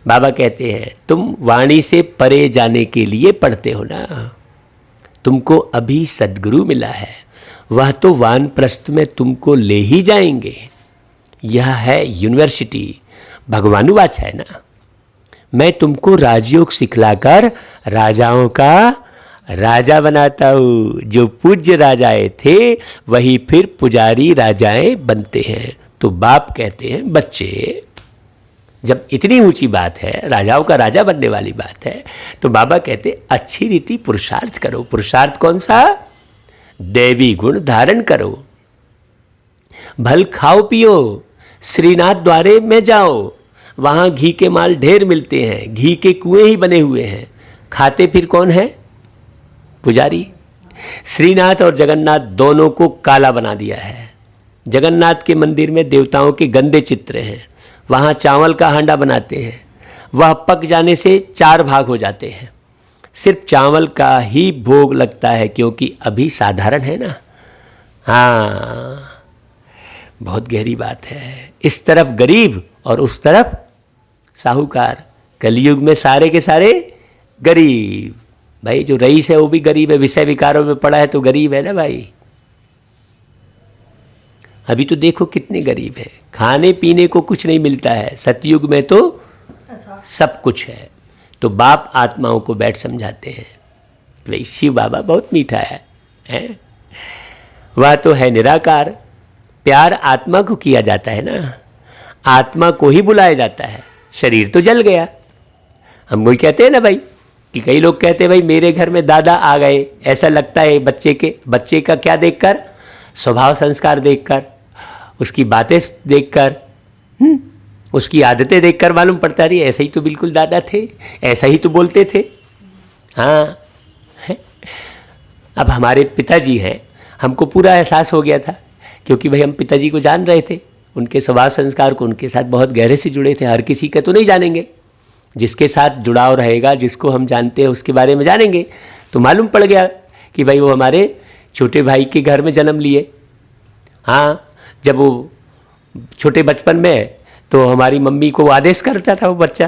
बाबा कहते हैं तुम वाणी से परे जाने के लिए पढ़ते हो ना। तुमको अभी सद्गुरु मिला है, वह तो वानप्रस्थ में तुमको ले ही जाएंगे। यह है यूनिवर्सिटी, भगवानुवाच है ना। मैं तुमको राजयोग सिखलाकर राजाओं का राजा बनाता हूँ। जो पूज्य राजाएं थे वही फिर पुजारी राजाएं बनते हैं। तो बाप कहते हैं बच्चे, जब इतनी ऊंची बात है, राजाओं का राजा बनने वाली बात है, तो बाबा कहते अच्छी रीति पुरुषार्थ करो। पुरुषार्थ कौन सा? दैवी गुण धारण करो। भल खाओ पियो, श्रीनाथ द्वारे में जाओ, वहाँ घी के माल ढेर मिलते हैं, घी के कुएं ही बने हुए हैं। खाते फिर कौन है? पुजारी। श्रीनाथ और जगन्नाथ दोनों को काला बना दिया है। जगन्नाथ के मंदिर में देवताओं के गंदे चित्र हैं, वहाँ चावल का हांडा बनाते हैं, वह पक जाने से 4 भाग हो जाते हैं। सिर्फ चावल का ही भोग लगता है क्योंकि अभी साधारण है ना। हाँ, बहुत गहरी बात है। इस तरफ गरीब और उस तरफ साहूकार। कलयुग में सारे के सारे गरीब। भाई जो रईस है वो भी गरीब है, विषय विकारों में पड़ा है तो गरीब है ना भाई। अभी तो देखो कितने गरीब है, खाने पीने को कुछ नहीं मिलता है। सतयुग में तो सब कुछ है। तो बाप आत्माओं को बैठ समझाते हैं, भाई शिव बाबा बहुत मीठा है? वह तो है निराकार। प्यार आत्मा को किया जाता है ना, आत्मा को ही बुलाया जाता है। शरीर तो जल गया। हम वही कहते हैं ना भाई, कि कई लोग कहते हैं भाई मेरे घर में दादा आ गए। ऐसा लगता है बच्चे का क्या देखकर? स्वभाव संस्कार देखकर, उसकी बातें देखकर, उसकी आदतें देखकर मालूम पड़ता रही ऐसे ही तो बिल्कुल दादा थे, ऐसा ही तो बोलते थे। हाँ, अब हमारे पिताजी हैं, हमको पूरा एहसास हो गया था, क्योंकि भाई हम पिताजी को जान रहे थे, उनके स्वभाव संस्कार को उनके साथ बहुत गहरे से जुड़े थे। हर किसी का तो नहीं जानेंगे, जिसके साथ जुड़ाव रहेगा, जिसको हम जानते हैं उसके बारे में जानेंगे। तो मालूम पड़ गया कि भाई वो हमारे छोटे भाई के घर में जन्म लिए। हाँ, जब वो छोटे बचपन में तो हमारी मम्मी को आदेश करता था वो बच्चा,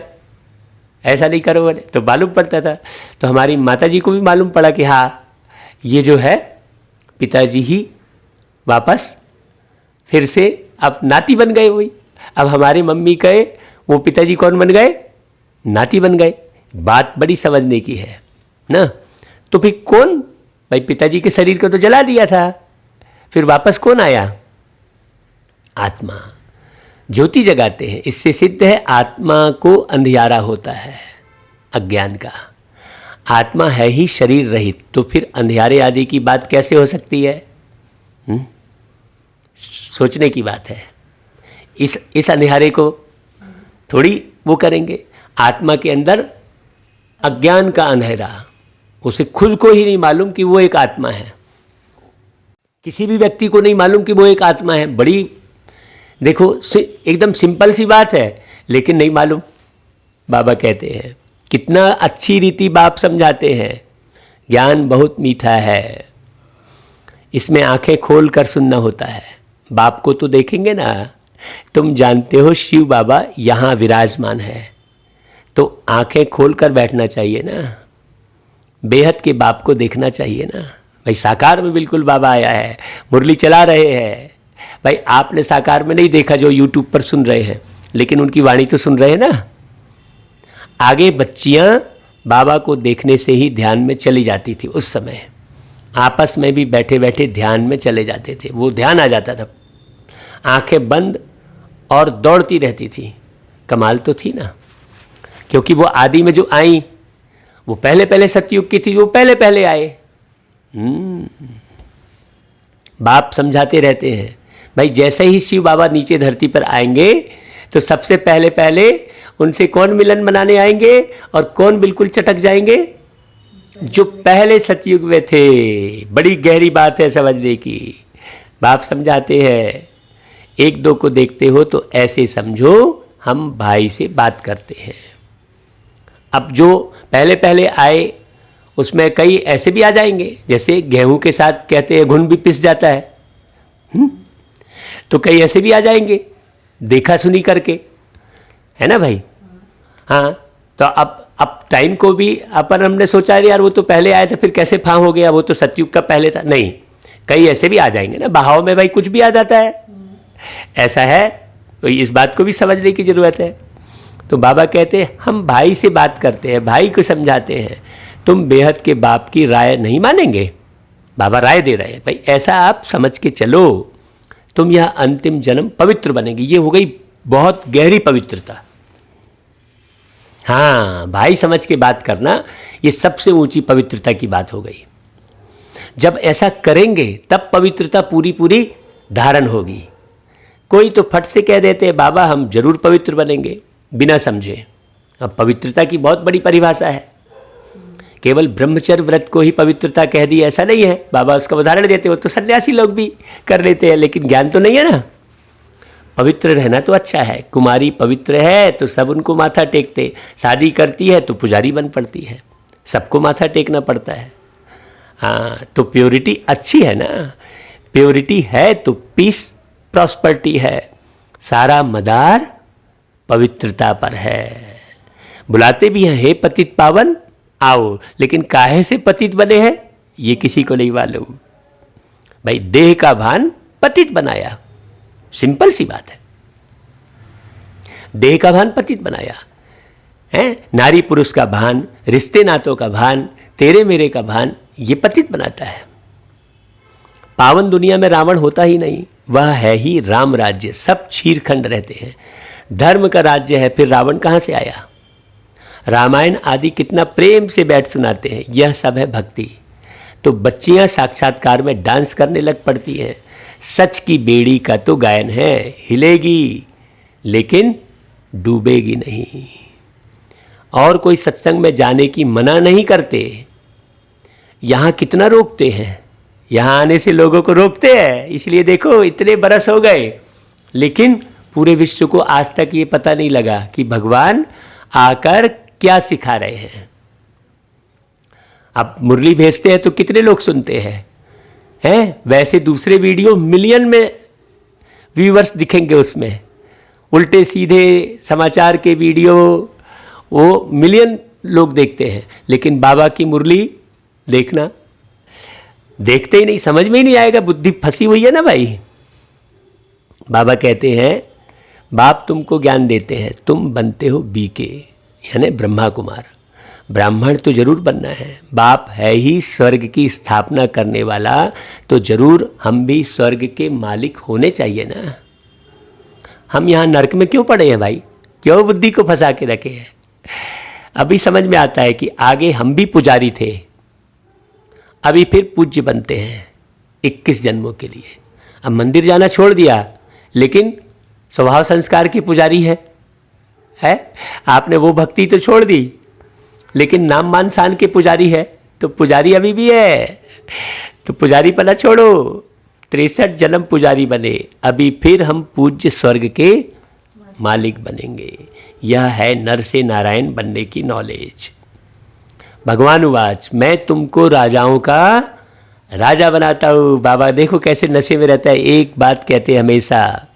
ऐसा नहीं करो बोले, तो मालूम पड़ता था। तो हमारी माताजी को भी मालूम पड़ा कि हाँ, ये जो है पिताजी ही वापस फिर से अब नाती बन गए। वही अब हमारे मम्मी कहे वो पिताजी कौन बन गए? नाती बन गए। बात बड़ी समझने की है ना। तो फिर कौन? भाई पिताजी के शरीर को तो जला दिया था, फिर वापस कौन आया? आत्मा ज्योति जगाते हैं। इससे सिद्ध है आत्मा को अंधियारा होता है अज्ञान का। आत्मा है ही शरीर रहित, तो फिर अंधियारे आदि की बात कैसे हो सकती है? सोचने की बात है। इस अंधियारे को थोड़ी वो करेंगे। आत्मा के अंदर अज्ञान का अंधेरा, उसे खुद को ही नहीं मालूम कि वो एक आत्मा है। किसी भी व्यक्ति को नहीं मालूम कि वो एक आत्मा है। बड़ी देखो एकदम सिंपल सी बात है, लेकिन नहीं मालूम। बाबा कहते हैं, कितना अच्छी रीति बाप समझाते हैं। ज्ञान बहुत मीठा है, इसमें आंखें खोल कर सुनना होता है। बाप को तो देखेंगे ना, तुम जानते हो शिव बाबा यहाँ विराजमान है, तो आंखें खोल कर बैठना चाहिए ना। बेहद के बाप को देखना चाहिए ना। भाई साकार में बिल्कुल बाबा आया है, मुरली चला रहे हैं। भाई आपने साकार में नहीं देखा जो यूट्यूब पर सुन रहे हैं, लेकिन उनकी वाणी तो सुन रहे हैं ना। आगे बच्चियां बाबा को देखने से ही ध्यान में चली जाती थी। उस समय आपस में भी बैठे बैठे ध्यान में चले जाते थे, वो ध्यान आ जाता था। आंखें बंद और दौड़ती रहती थी। कमाल तो थी ना, क्योंकि वो आदि में जो आई वो पहले पहले सतयुग की थी, वो पहले पहले आए। बाप समझाते रहते हैं भाई, जैसे ही शिव बाबा नीचे धरती पर आएंगे तो सबसे पहले पहले उनसे कौन मिलन बनाने आएंगे और कौन बिल्कुल चटक जाएंगे? जो पहले सतयुग में थे। बड़ी गहरी बात है समझने की। बाप समझाते हैं, एक दो को देखते हो तो ऐसे समझो हम भाई से बात करते हैं। अब जो पहले पहले आए उसमें कई ऐसे भी आ जाएंगे, जैसे गेहूं के साथ कहते हैं घुन भी पिस जाता है। तो कई ऐसे भी आ जाएंगे देखा सुनी करके, है ना भाई। हाँ, तो अब टाइम को भी अपन हमने सोचा यार वो तो पहले आया था, फिर कैसे फां हो गया, वो तो सतयुग का पहले था। नहीं, कई ऐसे भी आ जाएंगे ना। बहाव में भाई कुछ भी आ जाता है, ऐसा है। तो इस बात को भी समझने की जरूरत है। तो बाबा कहते हैं हम भाई से बात करते हैं, भाई को समझाते हैं। तुम बेहद के बाप की राय नहीं मानेंगे। बाबा राय दे रहे हैं, भाई ऐसा आप समझ के चलो, तुम यह अंतिम जन्म पवित्र बनेंगे। ये हो गई बहुत गहरी पवित्रता। हाँ, भाई समझ के बात करना ये सबसे ऊंची पवित्रता की बात हो गई। जब ऐसा करेंगे तब पवित्रता पूरी पूरी धारण होगी। कोई तो फट से कह देते हैं बाबा हम जरूर पवित्र बनेंगे, बिना समझे। अब पवित्रता की बहुत बड़ी परिभाषा है। केवल ब्रह्मचर्य व्रत को ही पवित्रता कह दी ऐसा नहीं है। बाबा उसका उदाहरण देते हो तो सन्यासी लोग भी कर लेते हैं, लेकिन ज्ञान तो नहीं है ना। पवित्र रहना तो अच्छा है। कुमारी पवित्र है तो सब उनको माथा टेकते, शादी करती है तो पुजारी बन पड़ती है, सबको माथा टेकना पड़ता है। हाँ, तो प्योरिटी अच्छी है ना। प्योरिटी है तो पीस प्रॉस्पर्टी है। सारा मदार पवित्रता पर है। बुलाते भी हैं, हे पतित पावन आओ, लेकिन काहे से पतित बने हैं ये किसी को नहीं मालूम। भाई देह का भान पतित बनाया, सिंपल सी बात है। देह का भान पतित बनाया है। नारी पुरुष का भान, रिश्ते नातों का भान, तेरे मेरे का भान, ये पतित बनाता है। पावन दुनिया में रावण होता ही नहीं, वह है ही राम राज्य। सब क्षीरखंड रहते हैं। धर्म का राज्य है, फिर रावण कहाँ से आया? रामायण आदि कितना प्रेम से बैठ सुनाते हैं, यह सब है भक्ति। तो बच्चियां साक्षात्कार में डांस करने लग पड़ती हैं। सच की बेड़ी का तो गायन है, हिलेगी लेकिन डूबेगी नहीं। और कोई सत्संग में जाने की मना नहीं करते, यहाँ कितना रोकते हैं, यहाँ आने से लोगों को रोकते हैं। इसलिए देखो इतने बरस हो गए, लेकिन पूरे विश्व को आज तक ये पता नहीं लगा कि भगवान आकर क्या सिखा रहे हैं। अब मुरली भेजते हैं तो कितने लोग सुनते हैं, वैसे दूसरे वीडियो मिलियन में व्यूवर्स दिखेंगे, उसमें उल्टे सीधे समाचार के वीडियो वो मिलियन लोग देखते हैं, लेकिन बाबा की मुरली देखना, देखते ही नहीं, समझ में ही नहीं आएगा, बुद्धि फंसी हुई है ना भाई। बाबा कहते हैं बाप तुमको ज्ञान देते हैं, तुम बनते हो बीके यानी ब्रह्मा कुमार। ब्राह्मण तो जरूर बनना है, बाप है ही स्वर्ग की स्थापना करने वाला, तो जरूर हम भी स्वर्ग के मालिक होने चाहिए ना। हम यहाँ नरक में क्यों पड़े हैं भाई, क्यों बुद्धि को फंसा के रखे हैं। अभी समझ में आता है कि आगे हम भी पुजारी थे, अभी फिर पूज्य बनते हैं 21 जन्मों के लिए। अब मंदिर जाना छोड़ दिया, लेकिन स्वभाव संस्कार के पुजारी है आपने वो भक्ति तो छोड़ दी, लेकिन नाम मान शान के पुजारी है, तो पुजारी अभी भी है, तो पुजारी पना छोड़ो, 63 जन्म पुजारी बने, अभी फिर हम पूज्य स्वर्ग के मालिक बनेंगे। यह है नर से नारायण बनने की नॉलेज। भगवान उवाच मैं तुमको राजाओं का राजा बनाता हूँ। बाबा देखो कैसे नशे में रहता है, एक बात कहते हमेशा,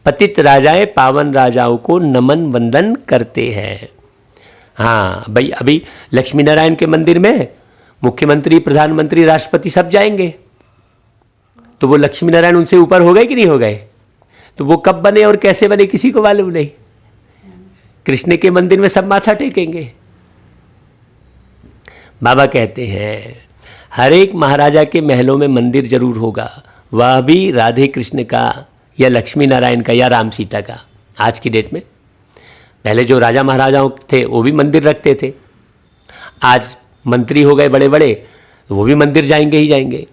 पतित राजाएं पावन राजाओं को नमन वंदन करते हैं। हाँ भाई, अभी लक्ष्मी नारायण के मंदिर में मुख्यमंत्री, प्रधानमंत्री, राष्ट्रपति सब जाएंगे, तो वो लक्ष्मी नारायण उनसे ऊपर हो गए कि नहीं हो गए? तो वो कब बने और कैसे बने किसी को मालूम नहीं। कृष्ण के मंदिर में सब माथा टेकेंगे। बाबा कहते हैं हर एक महाराजा के महलों में मंदिर जरूर होगा, वह भी राधे कृष्ण का या लक्ष्मी नारायण का या राम सीता का। आज की डेट में, पहले जो राजा महाराजाओं थे वो भी मंदिर रखते थे, आज मंत्री हो गए बड़े बड़े, तो वो भी मंदिर जाएंगे ही जाएंगे।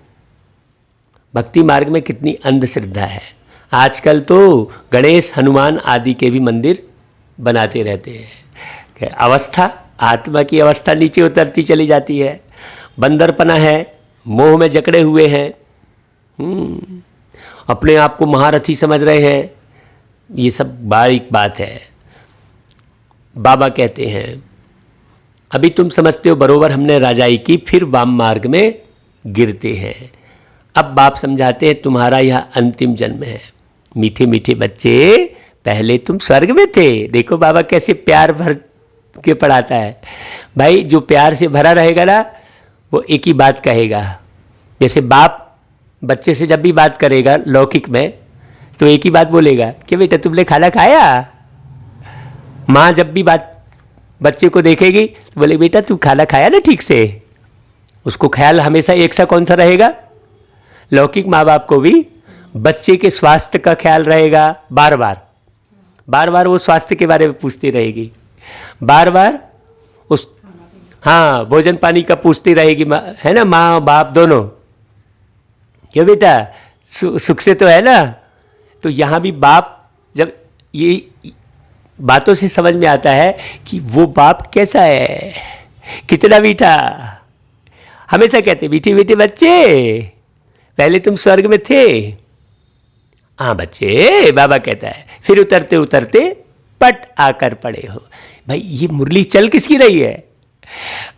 भक्ति मार्ग में कितनी अंधश्रद्धा है। आजकल तो गणेश, हनुमान आदि के भी मंदिर बनाते रहते हैं। अवस्था, आत्मा की अवस्था नीचे उतरती चली जाती है, बंदरपना है, मोह में जकड़े हुए हैं, अपने आप को महारथी समझ रहे हैं, ये सब बारीक बात है। बाबा कहते हैं अभी तुम समझते हो बरोबर हमने राजाई की, फिर वाम मार्ग में गिरते हैं। अब बाप समझाते हैं तुम्हारा यह अंतिम जन्म है। मीठे मीठे बच्चे, पहले तुम स्वर्ग में थे। देखो बाबा कैसे प्यार भर के पढ़ाता है। भाई जो प्यार से भरा रहेगा ना, वो एक ही बात कहेगा। जैसे बाप बच्चे से जब भी बात करेगा लौकिक में, तो एक ही बात बोलेगा कि बेटा तुमने खाना खाया। माँ जब भी बात बच्चे को देखेगी तो बोले बेटा तू खाना खाया ना ठीक से। उसको ख्याल हमेशा एक सा कौन सा रहेगा? लौकिक माँ बाप को भी बच्चे के स्वास्थ्य का ख्याल रहेगा। बार बार वो स्वास्थ्य के बारे में पूछती रहेगी, बार बार उस हाँ भोजन पानी का पूछती रहेगी, है ना, माँ बाप दोनों। क्यों बेटा सुख से तो है ना? तो यहाँ भी बाप, जब ये बातों से समझ में आता है कि वो बाप कैसा है, कितना मीठा। हमेशा कहते मीठे मीठे बच्चे, पहले तुम स्वर्ग में थे। हाँ बच्चे, बाबा कहता है, फिर उतरते उतरते पट आकर पड़े हो। भाई ये मुरली चल किसकी रही है?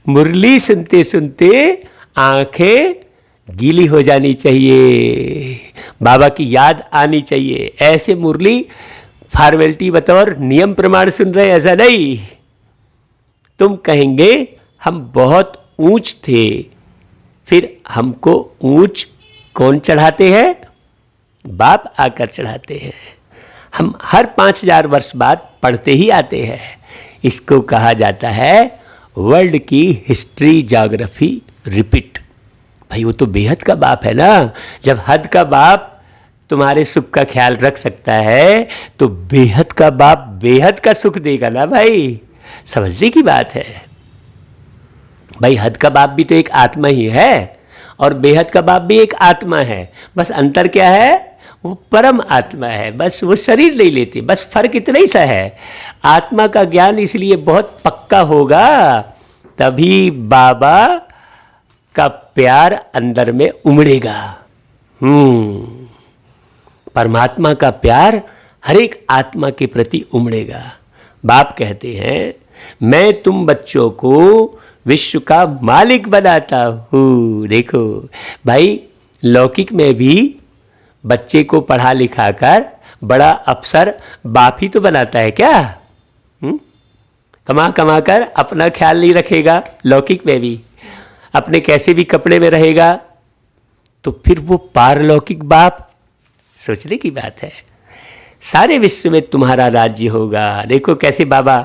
मुरली सुनते सुनते आंखें गीली हो जानी चाहिए, बाबा की याद आनी चाहिए। ऐसे मुरली फॉर्मेलिटी बतौर नियम प्रमाण सुन रहे, ऐसा नहीं। तुम कहेंगे हम बहुत ऊंच थे, फिर हमको ऊंच कौन चढ़ाते हैं? बाप आकर चढ़ाते हैं। हम हर 5000 वर्ष बाद पढ़ते ही आते हैं। इसको कहा जाता है वर्ल्ड की हिस्ट्री ज्योग्राफी रिपीट। भाई वो तो बेहद का बाप है ना। जब हद का बाप तुम्हारे सुख का ख्याल रख सकता है, तो बेहद का बाप बेहद का सुख देगा ना भाई। समझने की बात है भाई। हद का बाप भी तो एक आत्मा ही है, और बेहद का बाप भी एक आत्मा है। बस अंतर क्या है? वो परम आत्मा है, बस वो शरीर नहीं लेती, बस फर्क इतना ही सा है। आत्मा का ज्ञान इसलिए बहुत पक्का होगा, तभी बाबा का प्यार अंदर में उमड़ेगा। परमात्मा का प्यार हर एक आत्मा के प्रति उमड़ेगा। बाप कहते हैं, मैं तुम बच्चों को विश्व का मालिक बनाता हूँ। देखो भाई, लौकिक में भी बच्चे को पढ़ा लिखा कर बड़ा अफसर बाप ही तो बनाता है क्या? कमा कमा कर अपना ख्याल नहीं रखेगा, लौकिक में भी अपने कैसे भी कपड़े में रहेगा, तो फिर वो पारलौकिक बाप, सोचने की बात है। सारे विश्व में तुम्हारा राज्य होगा। देखो कैसे बाबा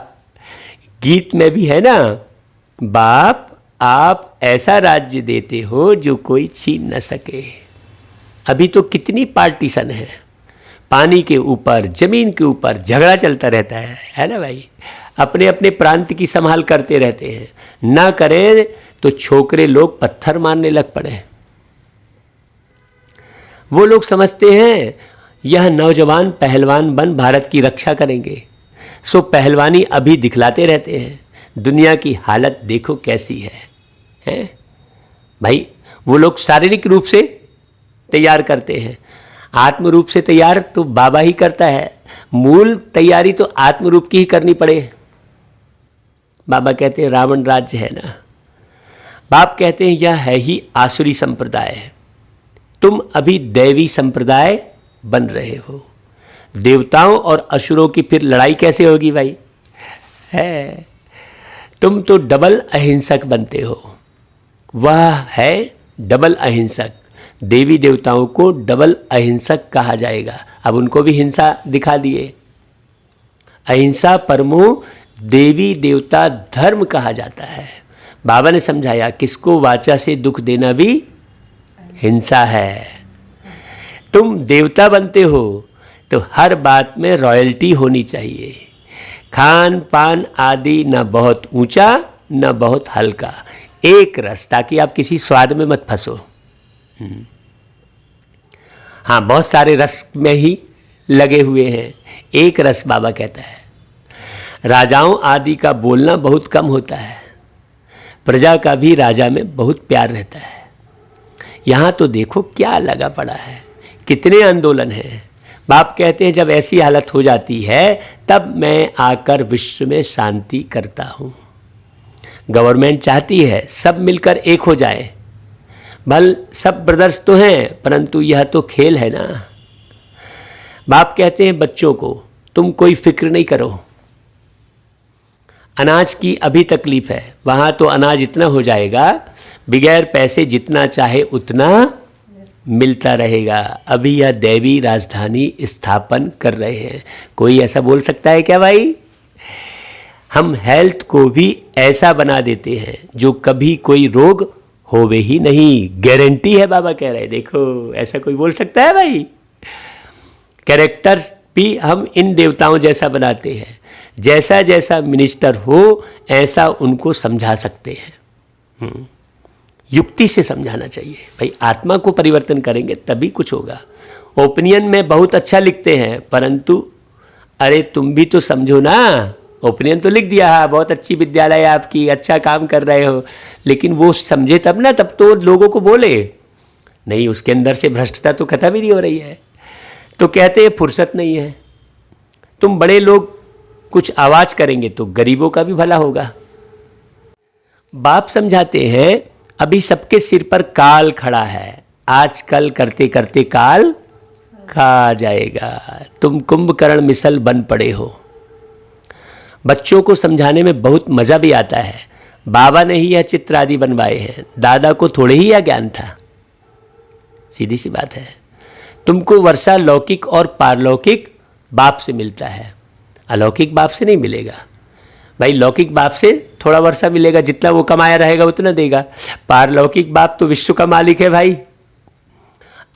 गीत में भी है ना, बाप आप ऐसा राज्य देते हो जो कोई छीन न सके। अभी तो कितनी पार्टीशन है, पानी के ऊपर, जमीन के ऊपर झगड़ा चलता रहता है ना भाई। अपने अपने प्रांत की संभाल करते रहते हैं, ना करें तो छोकरे लोग पत्थर मारने लग पड़े। वो लोग समझते हैं यह नौजवान पहलवान बन भारत की रक्षा करेंगे, सो पहलवानी अभी दिखलाते रहते हैं। दुनिया की हालत देखो कैसी है भाई। वो लोग शारीरिक रूप से तैयार करते हैं, आत्म रूप से तैयार तो बाबा ही करता है। मूल तैयारी तो आत्म रूप की ही करनी पड़े। बाबा कहते हैं रावण राज्य है ना, बाप कहते हैं यह है ही आसुरी संप्रदाय, तुम अभी दैवी संप्रदाय बन रहे हो। देवताओं और असुरों की फिर लड़ाई कैसे होगी भाई? है तुम तो डबल अहिंसक बनते हो। वह है डबल अहिंसक। देवी देवताओं को डबल अहिंसक कहा जाएगा। अब उनको भी हिंसा दिखा दिए। अहिंसा परमो देवी देवता धर्म कहा जाता है। बाबा ने समझाया किसको वाचा से दुख देना भी हिंसा है। तुम देवता बनते हो तो हर बात में रॉयल्टी होनी चाहिए। खान पान आदि न बहुत ऊंचा न बहुत हल्का, एक रस, ताकि आप किसी स्वाद में मत फंसो। हाँ, बहुत सारे रस में ही लगे हुए हैं, एक रस बाबा कहता है। राजाओं आदि का बोलना बहुत कम होता है, प्रजा का भी राजा में बहुत प्यार रहता है। यहाँ तो देखो क्या लगा पड़ा है, कितने आंदोलन हैं। बाप कहते हैं जब ऐसी हालत हो जाती है तब मैं आकर विश्व में शांति करता हूँ। गवर्नमेंट चाहती है सब मिलकर एक हो जाए, भल सब ब्रदर्स तो हैं, परंतु यह तो खेल है ना। बाप कहते हैं बच्चों को तुम कोई फिक्र नहीं करो। अनाज की अभी तकलीफ है, वहाँ तो अनाज इतना हो जाएगा बगैर पैसे जितना चाहे उतना मिलता रहेगा। अभी यह दैवी राजधानी स्थापन कर रहे हैं। कोई ऐसा बोल सकता है क्या भाई? हम हेल्थ को भी ऐसा बना देते हैं जो कभी कोई रोग होवे ही नहीं, गारंटी है बाबा कह रहे हैं। देखो ऐसा कोई बोल सकता है भाई? कैरेक्टर भी हम इन देवताओं जैसा बनाते हैं, जैसा जैसा मिनिस्टर हो ऐसा उनको समझा सकते हैं। युक्ति से समझाना चाहिए भाई। आत्मा को परिवर्तन करेंगे तभी कुछ होगा। ओपिनियन में बहुत अच्छा लिखते हैं, परंतु अरे तुम भी तो समझो ना। ओपिनियन तो लिख दिया, हाँ बहुत अच्छी विद्यालय आपकी, अच्छा काम कर रहे हो, लेकिन वो समझे तब ना, तब तो लोगों को बोले नहीं। उसके अंदर से भ्रष्टता तो खत्म ही नहीं हो रही है। तो कहते हैं फुर्सत नहीं है। तुम बड़े लोग कुछ आवाज़ करेंगे तो गरीबों का भी भला होगा। बाप समझाते हैं अभी सबके सिर पर काल खड़ा है, आजकल करते करते काल खा जाएगा। तुम कुंभकर्ण मिसल बन पड़े हो। बच्चों को समझाने में बहुत मज़ा भी आता है। बाबा ने ही यह चित्र आदि बनवाए हैं, दादा को थोड़े ही यह ज्ञान था। सीधी सी बात है। तुमको वर्षा लौकिक और पारलौकिक बाप से मिलता है, अलौकिक बाप से नहीं मिलेगा भाई। लौकिक बाप से थोड़ा वर्षा मिलेगा, जितना वो कमाया रहेगा उतना देगा। पारलौकिक बाप तो विश्व का मालिक है भाई।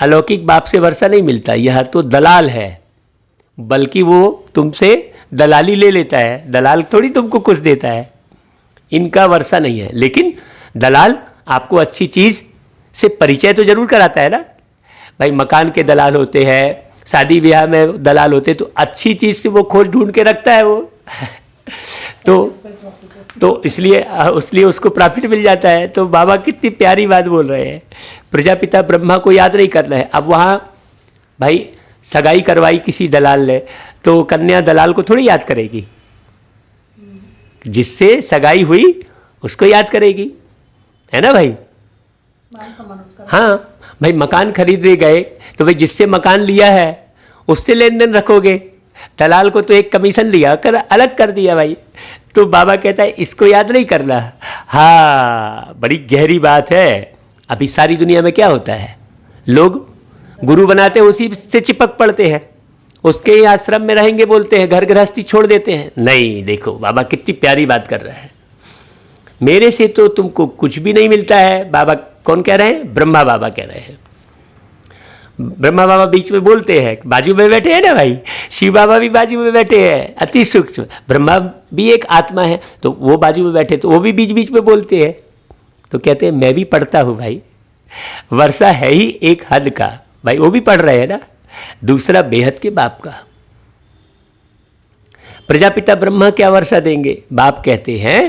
अलौकिक बाप से वर्षा नहीं मिलता, यह तो दलाल है, बल्कि वो तुमसे दलाली ले लेता है। दलाल थोड़ी तुमको कुछ देता है, इनका वर्षा नहीं है। लेकिन दलाल आपको अच्छी चीज़ से परिचय तो जरूर कराता है ना भाई। मकान के दलाल होते हैं, शादी ब्याह में दलाल होते तो अच्छी चीज़ से वो खोज ढूंढ के रखता है वो तो इसलिए उसको प्रॉफिट मिल जाता है। तो बाबा कितनी प्यारी बात बोल रहे हैं, प्रजापिता ब्रह्मा को याद नहीं करना है। अब वहाँ भाई सगाई करवाई किसी दलाल ने, तो कन्या दलाल को थोड़ी याद करेगी, जिससे सगाई हुई उसको याद करेगी, है ना भाई। हाँ भाई, मकान खरीदने गए तो भाई जिससे मकान लिया है उससे लेन देन रखोगे, दलाल को तो एक कमीशन लिया कर अलग कर दिया भाई। तो बाबा कहता है इसको याद नहीं करना। हाँ, बड़ी गहरी बात है। अभी सारी दुनिया में क्या होता है, लोग गुरु बनाते हैं उसी से चिपक पड़ते हैं, उसके ही आश्रम में रहेंगे बोलते हैं, घर गृहस्थी छोड़ देते हैं। नहीं, देखो बाबा कितनी प्यारी बात कर रहा है, मेरे से तो तुमको कुछ भी नहीं मिलता है। बाबा कौन कह रहे हैं, ब्रह्मा बाबा कह रहे हैं। ब्रह्मा बाबा बीच में बोलते हैं, बाजू में बैठे हैं ना भाई, शिव बाबा भी बाजू में बैठे हैं, अति सूक्ष्म। ब्रह्मा भी एक आत्मा है, तो वो बाजू में बैठे तो वो भी बीच बीच में बोलते हैं। तो कहते हैं मैं भी पढ़ता हूँ भाई, वर्षा है ही एक हद का, भाई वो भी पढ़ रहे हैं ना, दूसरा बेहद के बाप का। प्रजापिता ब्रह्मा क्या वर्षा देंगे, बाप कहते हैं।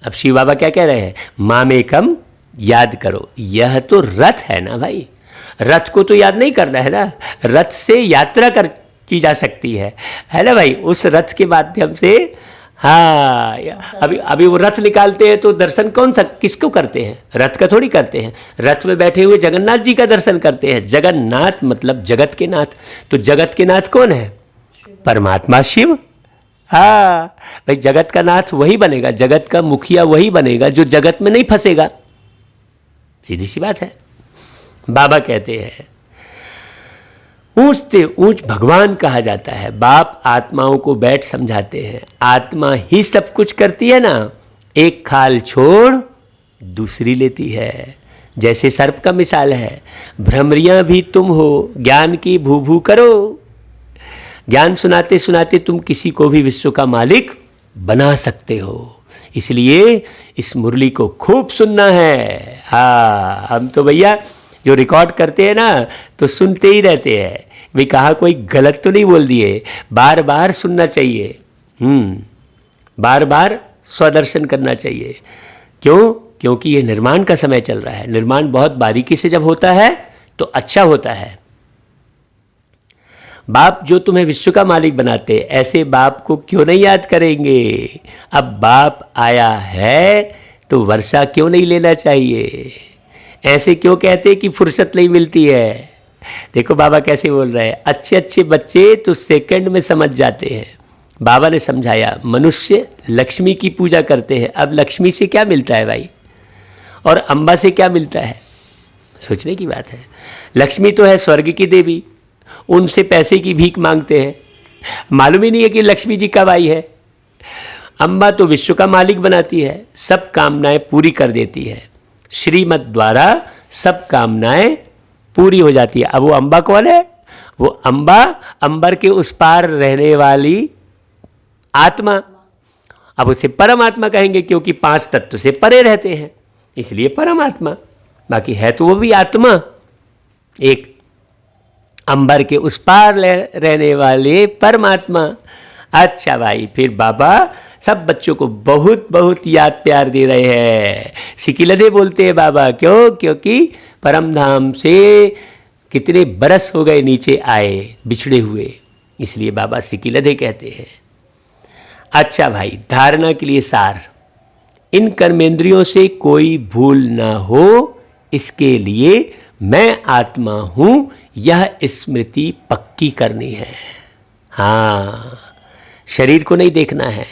अब शिव बाबा क्या कह रहे हैं, मामेकम याद करो। यह तो रथ है ना भाई, रथ को तो याद नहीं करना है ना, रथ से यात्रा की जा सकती है ना भाई, उस रथ के माध्यम से। हाँ, अभी वो रथ निकालते हैं तो दर्शन कौन सा किसको करते हैं, रथ का थोड़ी करते हैं। रथ में बैठे हुए जगन्नाथ जी का दर्शन करते हैं। जगन्नाथ मतलब जगत के नाथ, तो जगत के नाथ कौन है, परमात्मा शिव। हाँ भाई, जगत का नाथ वही बनेगा, जगत का मुखिया वही बनेगा जो जगत में नहीं फंसेगा, सीधी सी बात है। बाबा कहते हैं ऊंचते ऊंच भगवान कहा जाता है। बाप आत्माओं को बैठ समझाते हैं, आत्मा ही सब कुछ करती है ना, एक खाल छोड़ दूसरी लेती है। जैसे सर्प का मिसाल है, भ्रमरियां भी तुम हो, ज्ञान की भू भू करो। ज्ञान सुनाते सुनाते तुम किसी को भी विश्व का मालिक बना सकते हो, इसलिए इस मुरली को खूब सुनना है। हाँ, हम तो भैया जो रिकॉर्ड करते हैं ना तो सुनते ही रहते हैं भाई, कहाँ कोई गलत तो नहीं बोल दिए, बार बार सुनना चाहिए। बार बार स्वदर्शन करना चाहिए। क्यों, क्योंकि ये निर्माण का समय चल रहा है। निर्माण बहुत बारीकी से जब होता है तो अच्छा होता है। बाप जो तुम्हें विश्व का मालिक बनाते, ऐसे बाप को क्यों नहीं याद करेंगे। अब बाप आया है तो वर्षा क्यों नहीं लेना चाहिए। ऐसे क्यों कहते कि फुर्सत नहीं मिलती है। देखो बाबा कैसे बोल रहे हैं, अच्छे अच्छे बच्चे तो सेकंड में समझ जाते हैं। बाबा ने समझाया, मनुष्य लक्ष्मी की पूजा करते हैं। अब लक्ष्मी से क्या मिलता है भाई, और अम्बा से क्या मिलता है, सोचने की बात है। लक्ष्मी तो है स्वर्ग की देवी, उनसे पैसे की भीख मांगते हैं, मालूम ही नहीं है कि लक्ष्मी जी कब आई है। अम्बा तो विश्व का मालिक बनाती है, सब कामनाएं पूरी कर देती है, श्रीमत द्वारा सब कामनाएं पूरी हो जाती है। अब वो अम्बा कौन है, वो अम्बा अंबर के उस पार रहने वाली आत्मा। अब उसे परमात्मा कहेंगे क्योंकि 5 तत्व से परे रहते हैं, इसलिए परमात्मा। बाकी है तो वो भी आत्मा, एक अंबर के उस पार रहने वाले परमात्मा। अच्छा भाई, फिर बाबा सब बच्चों को बहुत बहुत याद प्यार दे रहे हैं। सिकिलदे बोलते हैं बाबा, क्यों, क्योंकि परम धाम से कितने बरस हो गए नीचे आए बिछड़े हुए, इसलिए बाबा सिकिलदे कहते हैं। अच्छा भाई, धारणा के लिए सार, इन कर्मेंद्रियों से कोई भूल ना हो, इसके लिए मैं आत्मा हूं, यह स्मृति पक्की करनी है। हाँ, शरीर को नहीं देखना है,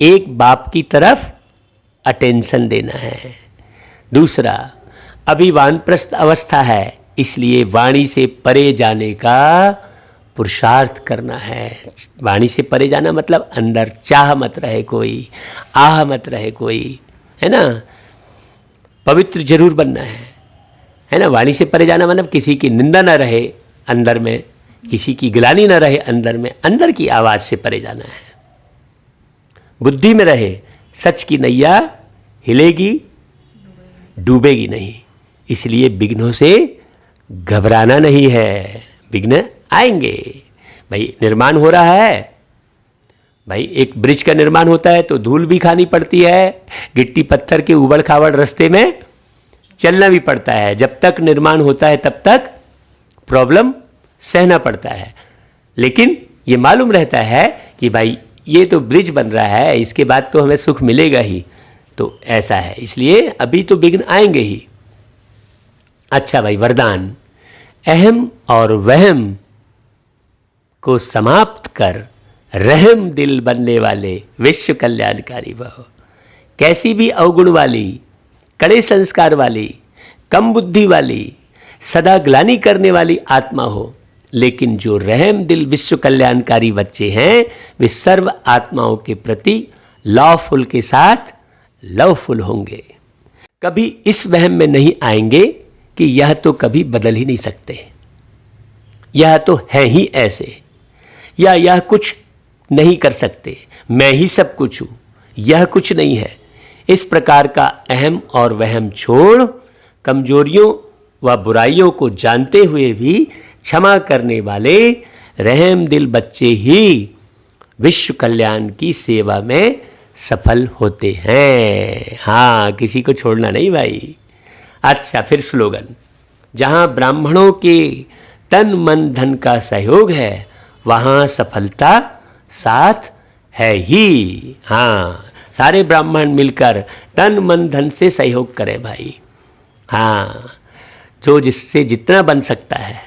एक बाप की तरफ अटेंशन देना है। दूसरा, अभी वानप्रस्थ अवस्था है, इसलिए वाणी से परे जाने का पुरुषार्थ करना है। वाणी से परे जाना मतलब अंदर चाह मत रहे कोई, आह मत रहे कोई, है ना। पवित्र जरूर बनना है ना। वाणी से परे जाना मतलब किसी की निंदा न रहे अंदर में, किसी की गिलानी न रहे अंदर में, अंदर की आवाज़ से परे जाना है। बुद्धि में रहे, सच की नैया हिलेगी डूबेगी नहीं, इसलिए विघ्नों से घबराना नहीं है। विघ्न आएंगे। भाई निर्माण हो रहा है, भाई एक ब्रिज का निर्माण होता है तो धूल भी खानी पड़ती है, गिट्टी पत्थर के उबड़ खाबड़ रास्ते में चलना भी पड़ता है। जब तक निर्माण होता है तब तक प्रॉब्लम सहना पड़ता है, लेकिन ये मालूम रहता है कि भाई ये तो ब्रिज बन रहा है, इसके बाद तो हमें सुख मिलेगा ही। तो ऐसा है, इसलिए अभी तो विघ्न आएंगे ही। अच्छा भाई, वरदान, अहम और वहम को समाप्त कर रहम दिल बनने वाले विश्व कल्याणकारी भव। कैसी भी अवगुण वाली, कड़े संस्कार वाली, कम बुद्धि वाली, सदा ग्लानि करने वाली आत्मा हो, लेकिन जो रहम दिल विश्व कल्याणकारी बच्चे हैं वे सर्व आत्माओं के प्रति लवफुल के साथ लवफुल होंगे। कभी इस वहम में नहीं आएंगे कि यह तो कभी बदल ही नहीं सकते, यह तो है ही ऐसे, या यह कुछ नहीं कर सकते, मैं ही सब कुछ हूं, यह कुछ नहीं है। इस प्रकार का अहम और वहम छोड़ कमजोरियों व बुराइयों को जानते हुए भी क्षमा करने वाले रहम दिल बच्चे ही विश्व कल्याण की सेवा में सफल होते हैं। हाँ, किसी को छोड़ना नहीं भाई। अच्छा, फिर स्लोगन, जहाँ ब्राह्मणों के तन मन धन का सहयोग है वहाँ सफलता साथ है ही। हाँ, सारे ब्राह्मण मिलकर तन मन धन से सहयोग करें भाई। हाँ, जो जिससे जितना बन सकता है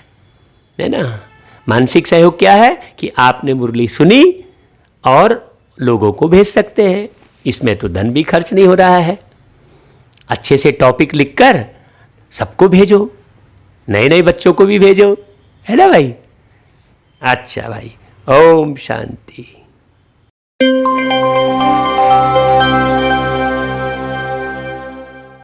ना। मानसिक सहयोग क्या है कि आपने मुरली सुनी और लोगों को भेज सकते हैं, इसमें तो धन भी खर्च नहीं हो रहा है। अच्छे से टॉपिक लिखकर सबको भेजो, नए नए बच्चों को भी भेजो, है ना भाई। अच्छा भाई, ओम शांति।